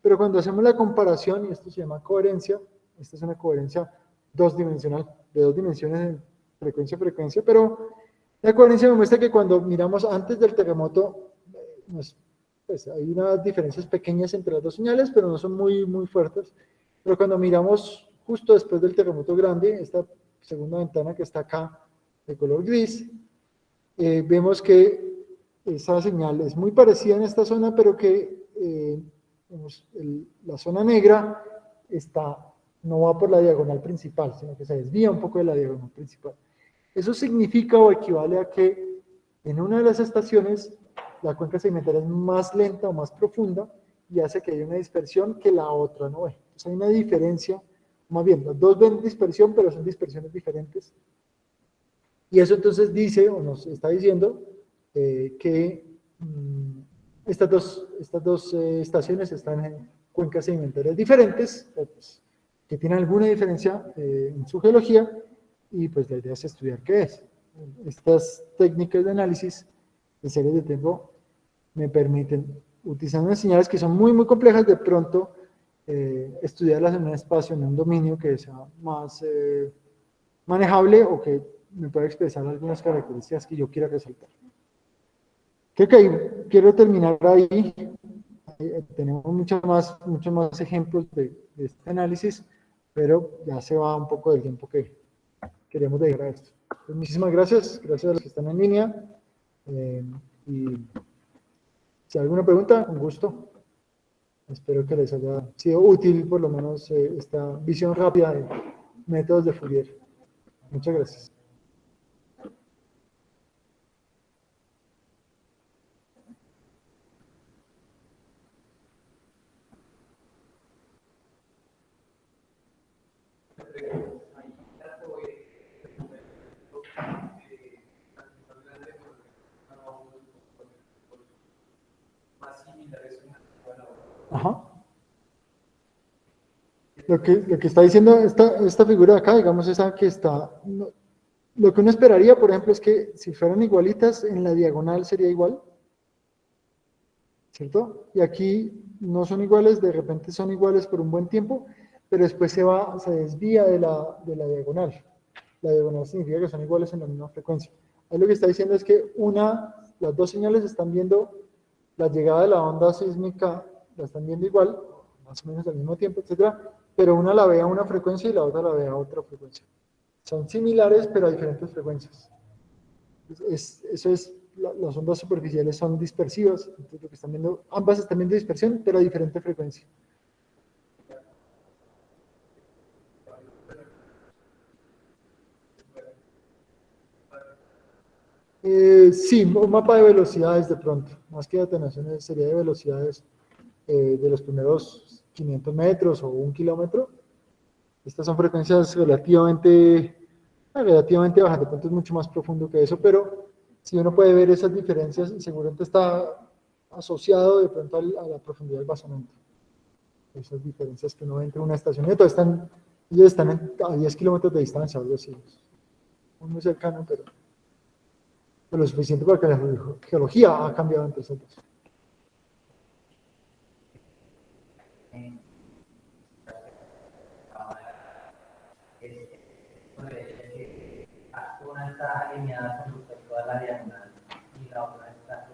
pero cuando hacemos la comparación, y esto se llama coherencia, esta es una coherencia dos-dimensional, de dos dimensiones en frecuencia, pero la coherencia me muestra que cuando miramos antes del terremoto, pues hay unas diferencias pequeñas entre las dos señales, pero no son muy fuertes. Pero cuando miramos justo después del terremoto grande, esta segunda ventana que está acá, de color gris, vemos que esa señal es muy parecida en esta zona, pero que la zona negra no va por la diagonal principal, sino que se desvía un poco de la diagonal principal. Eso significa o equivale a que en una de las estaciones la cuenca sedimentaria es más lenta o más profunda, y hace que haya una dispersión que la otra no ve. Entonces hay una diferencia, más bien, las dos ven dispersión, pero son dispersiones diferentes. Y eso entonces dice, o nos está diciendo, que estas dos estaciones están en cuencas sedimentarias diferentes, pues, que tienen alguna diferencia en su geología, y pues la idea es estudiar qué es. Estas técnicas de análisis de series de tiempo me permiten, utilizando unas señales que son muy complejas, de pronto estudiarlas en un espacio, en un dominio que sea más manejable, o que me pueda expresar algunas características que yo quiera resaltar. Creo que quiero terminar ahí. Tenemos muchos más ejemplos de este análisis, pero ya se va un poco del tiempo que queremos dedicar a esto. Pues muchísimas gracias a los que están en línea, y si hay alguna pregunta, con gusto. Espero que les haya sido útil por lo menos esta visión rápida de métodos de Fourier. Muchas gracias. Ajá. Lo que está diciendo esta figura de acá, digamos, esa que está, lo que uno esperaría, por ejemplo, es que si fueran igualitas, en la diagonal sería igual, ¿cierto? Y aquí no son iguales, de repente son iguales por un buen tiempo, pero después se desvía de la diagonal. la diagonal significa que son iguales en la misma frecuencia. Ahí lo que está diciendo es que las dos señales están viendo la llegada de la onda sísmica, la están viendo igual, más o menos al mismo tiempo, etcétera, pero una la ve a una frecuencia y la otra la ve a otra frecuencia. Son similares, pero a diferentes frecuencias. Las ondas superficiales son dispersivas, entonces lo que están viendo, ambas están viendo dispersión, pero a diferente frecuencia. Sí, un mapa de velocidades de pronto, más que de atenuaciones, sería de velocidades de los primeros 500 metros o 1 kilómetro. Estas son frecuencias relativamente bajas, de pronto es mucho más profundo que eso, pero si uno puede ver esas diferencias, seguramente está asociado de pronto a la profundidad del basamento. Esas diferencias que uno ve entre una estación y otra, ellos están a 10 kilómetros de distancia, algo así. Muy cercano, pero lo suficiente para que la geología ha cambiado entre esos dos. Una está alineada con respecto a la diagonal y la otra está.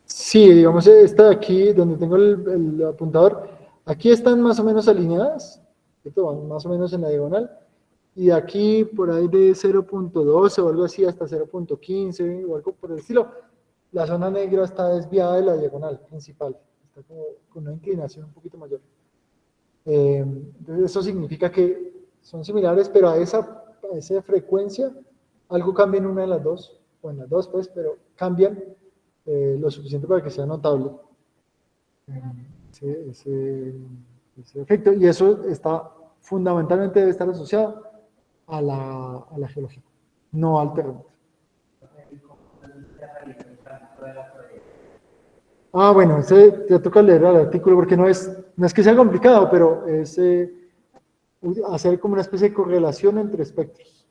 Sí, digamos, esta de aquí, donde tengo el apuntador, aquí están más o menos alineadas, ¿cierto? Van más o menos en la diagonal, y aquí por ahí de 0.12 o algo así hasta 0.15 o algo por el estilo, la zona negra está desviada de la diagonal principal, está como con una inclinación un poquito mayor. Entonces eso significa que son similares, pero a esa frecuencia algo cambia en una de las dos, o en las dos pues, pero cambian lo suficiente para que sea notable ese efecto, y eso fundamentalmente debe estar asociado a la geología, no al terremoto. Bueno, te toca leer el artículo porque no es que sea complicado, pero es hacer como una especie de correlación entre espectros.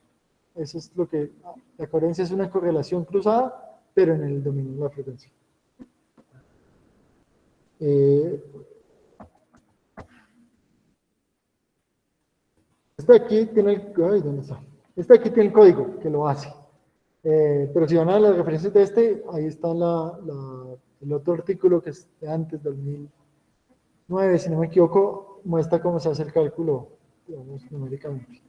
Eso es lo que, la coherencia es una correlación cruzada, pero en el dominio de la frecuencia. Este aquí tiene ¿dónde está? Este aquí tiene el código que lo hace. Pero si van a las referencias de ahí está el otro artículo que es de antes, 2009, si no me equivoco, muestra cómo se hace el cálculo, digamos, numéricamente.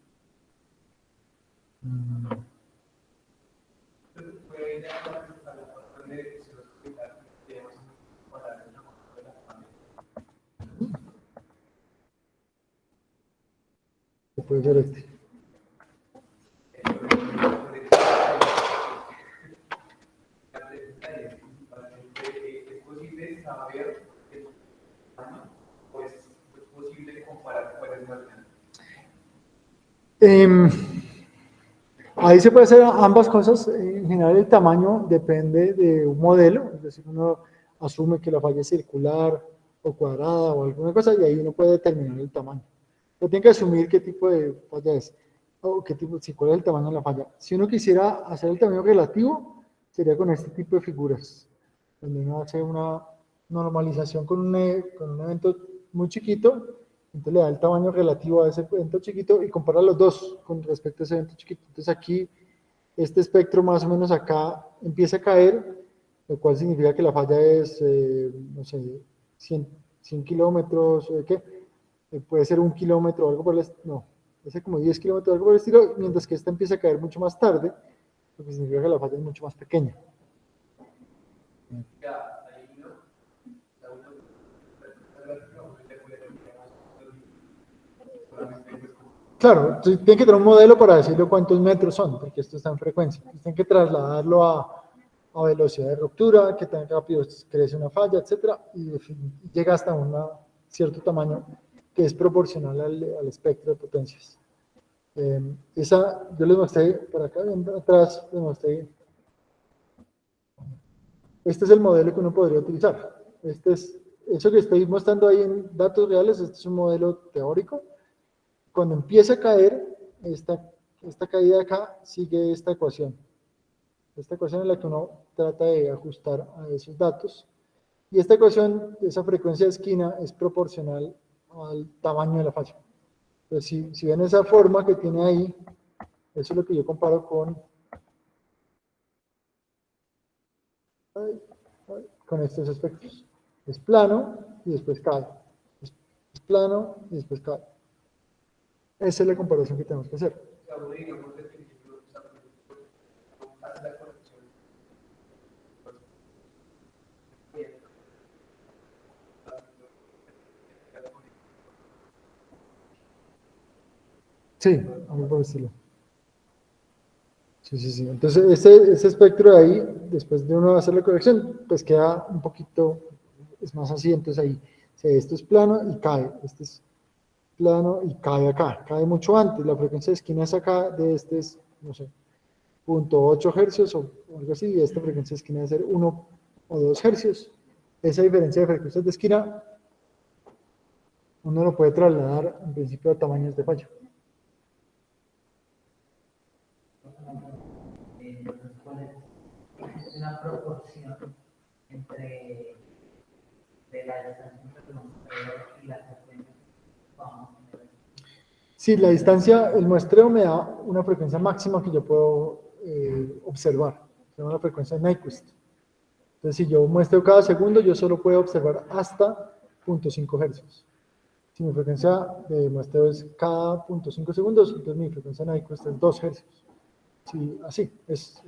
Puede ser este. ¿Es posible saber el tamaño o es posible comparar cuál es más grande? Ahí se puede hacer ambas cosas. En general el tamaño depende de un modelo, es decir, uno asume que la falla es circular o cuadrada o alguna cosa y ahí uno puede determinar el tamaño. Pero tiene que asumir qué tipo de falla es o cuál es el tamaño de la falla. Si uno quisiera hacer el tamaño relativo, sería con este tipo de figuras, donde uno hace una normalización con un evento muy chiquito, entonces le da el tamaño relativo a ese evento chiquito y compara los dos con respecto a ese evento chiquito. Entonces aquí, este espectro más o menos acá empieza a caer, lo cual significa que la falla es, no sé, 100 kilómetros, ¿qué? Puede ser 1 kilómetro o algo por el estilo, no, puede ser como 10 kilómetros o algo por el estilo, mientras que esta empieza a caer mucho más tarde, lo que significa que la falla es mucho más pequeña. Claro, tiene que tener un modelo para decirle cuántos metros son, porque esto está en frecuencia. Tienen que trasladarlo a velocidad de ruptura, que tan rápido crece una falla, etcétera, y llega hasta un cierto tamaño que es proporcional al espectro de potencias. Yo les mostré, por acá atrás, les mostré. Este es el modelo que uno podría utilizar. Eso que estoy mostrando ahí en datos reales, este es un modelo teórico. Cuando empieza a caer, esta caída de acá sigue esta ecuación. Esta ecuación en la que uno trata de ajustar a esos datos. Y esta ecuación, esa frecuencia de esquina, es proporcional al tamaño de la falla. Entonces, si ven esa forma que tiene ahí, Eso es lo que yo comparo con estos espectros. Es plano y después cae. Es plano y después cae. Esa es la comparación que tenemos que hacer. O sea, uno, digamos, desde el principio, o sea, hace la conexión. Sí, algo por el estilo. Sí, sí, sí. Entonces, ese espectro de ahí, después de uno hacer la corrección, pues queda un poquito, es más así, entonces ahí, si esto es plano y cae, este es plano y cae acá, cae mucho antes, la frecuencia de esquina es acá, de este es, no sé, 0.8 hercios o algo así, y esta frecuencia de esquina debe ser 1 o 2 hercios. Esa diferencia de frecuencias de esquina, uno lo puede trasladar en principio a tamaños de falla. Entonces, ¿cuál es la proporción entre de la distancia entre los muestreos y la frecuencia que vamos a tener? Sí, la distancia, el muestreo me da una frecuencia máxima que yo puedo observar, se llama la frecuencia de Nyquist. Entonces, si yo muestreo cada segundo, yo solo puedo observar hasta 0.5 hercios. Si mi frecuencia de muestreo es cada 0.5 segundos, entonces mi frecuencia de Nyquist es 2 hercios. Sí, así, Pero eso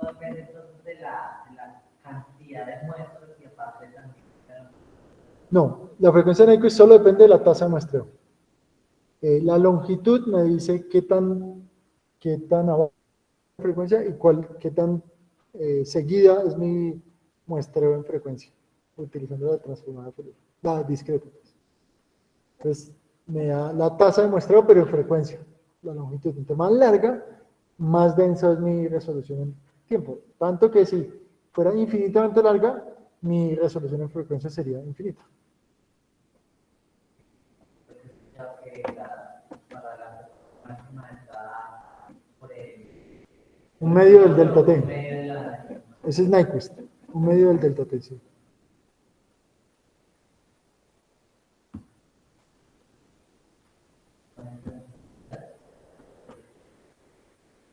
no depende entonces de la cantidad de muestras y aparte también. No, la frecuencia de Nyquist solo depende de la tasa de muestreo. La longitud me dice qué tan abajo la frecuencia y qué tan seguida es mi muestreo en frecuencia, utilizando la transformada Fourier, la discreta. Entonces, me da la tasa de muestreo, pero en frecuencia, la longitud. Entre más larga, más densa es mi resolución en tiempo. Tanto que si fuera infinitamente larga, mi resolución en frecuencia sería infinita. Ya que para la máxima está por el Un medio del delta T. medio de la. Ese es Nyquist. Un medio del delta T, sí.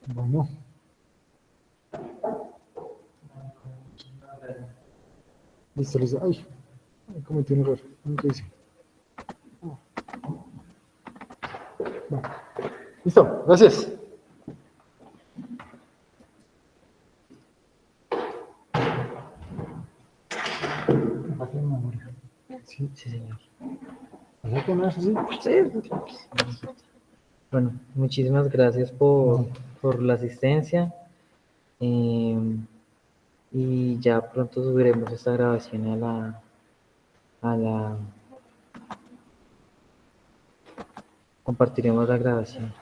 Bueno. Listo, listo. Ay, cometí un error. ¿Qué hice? Bueno. Listo, gracias. Sí, sí, señor. ¿Verdad que no es así? Bueno, muchísimas gracias por la asistencia. Y ya pronto subiremos esta grabación a la, compartiremos la grabación.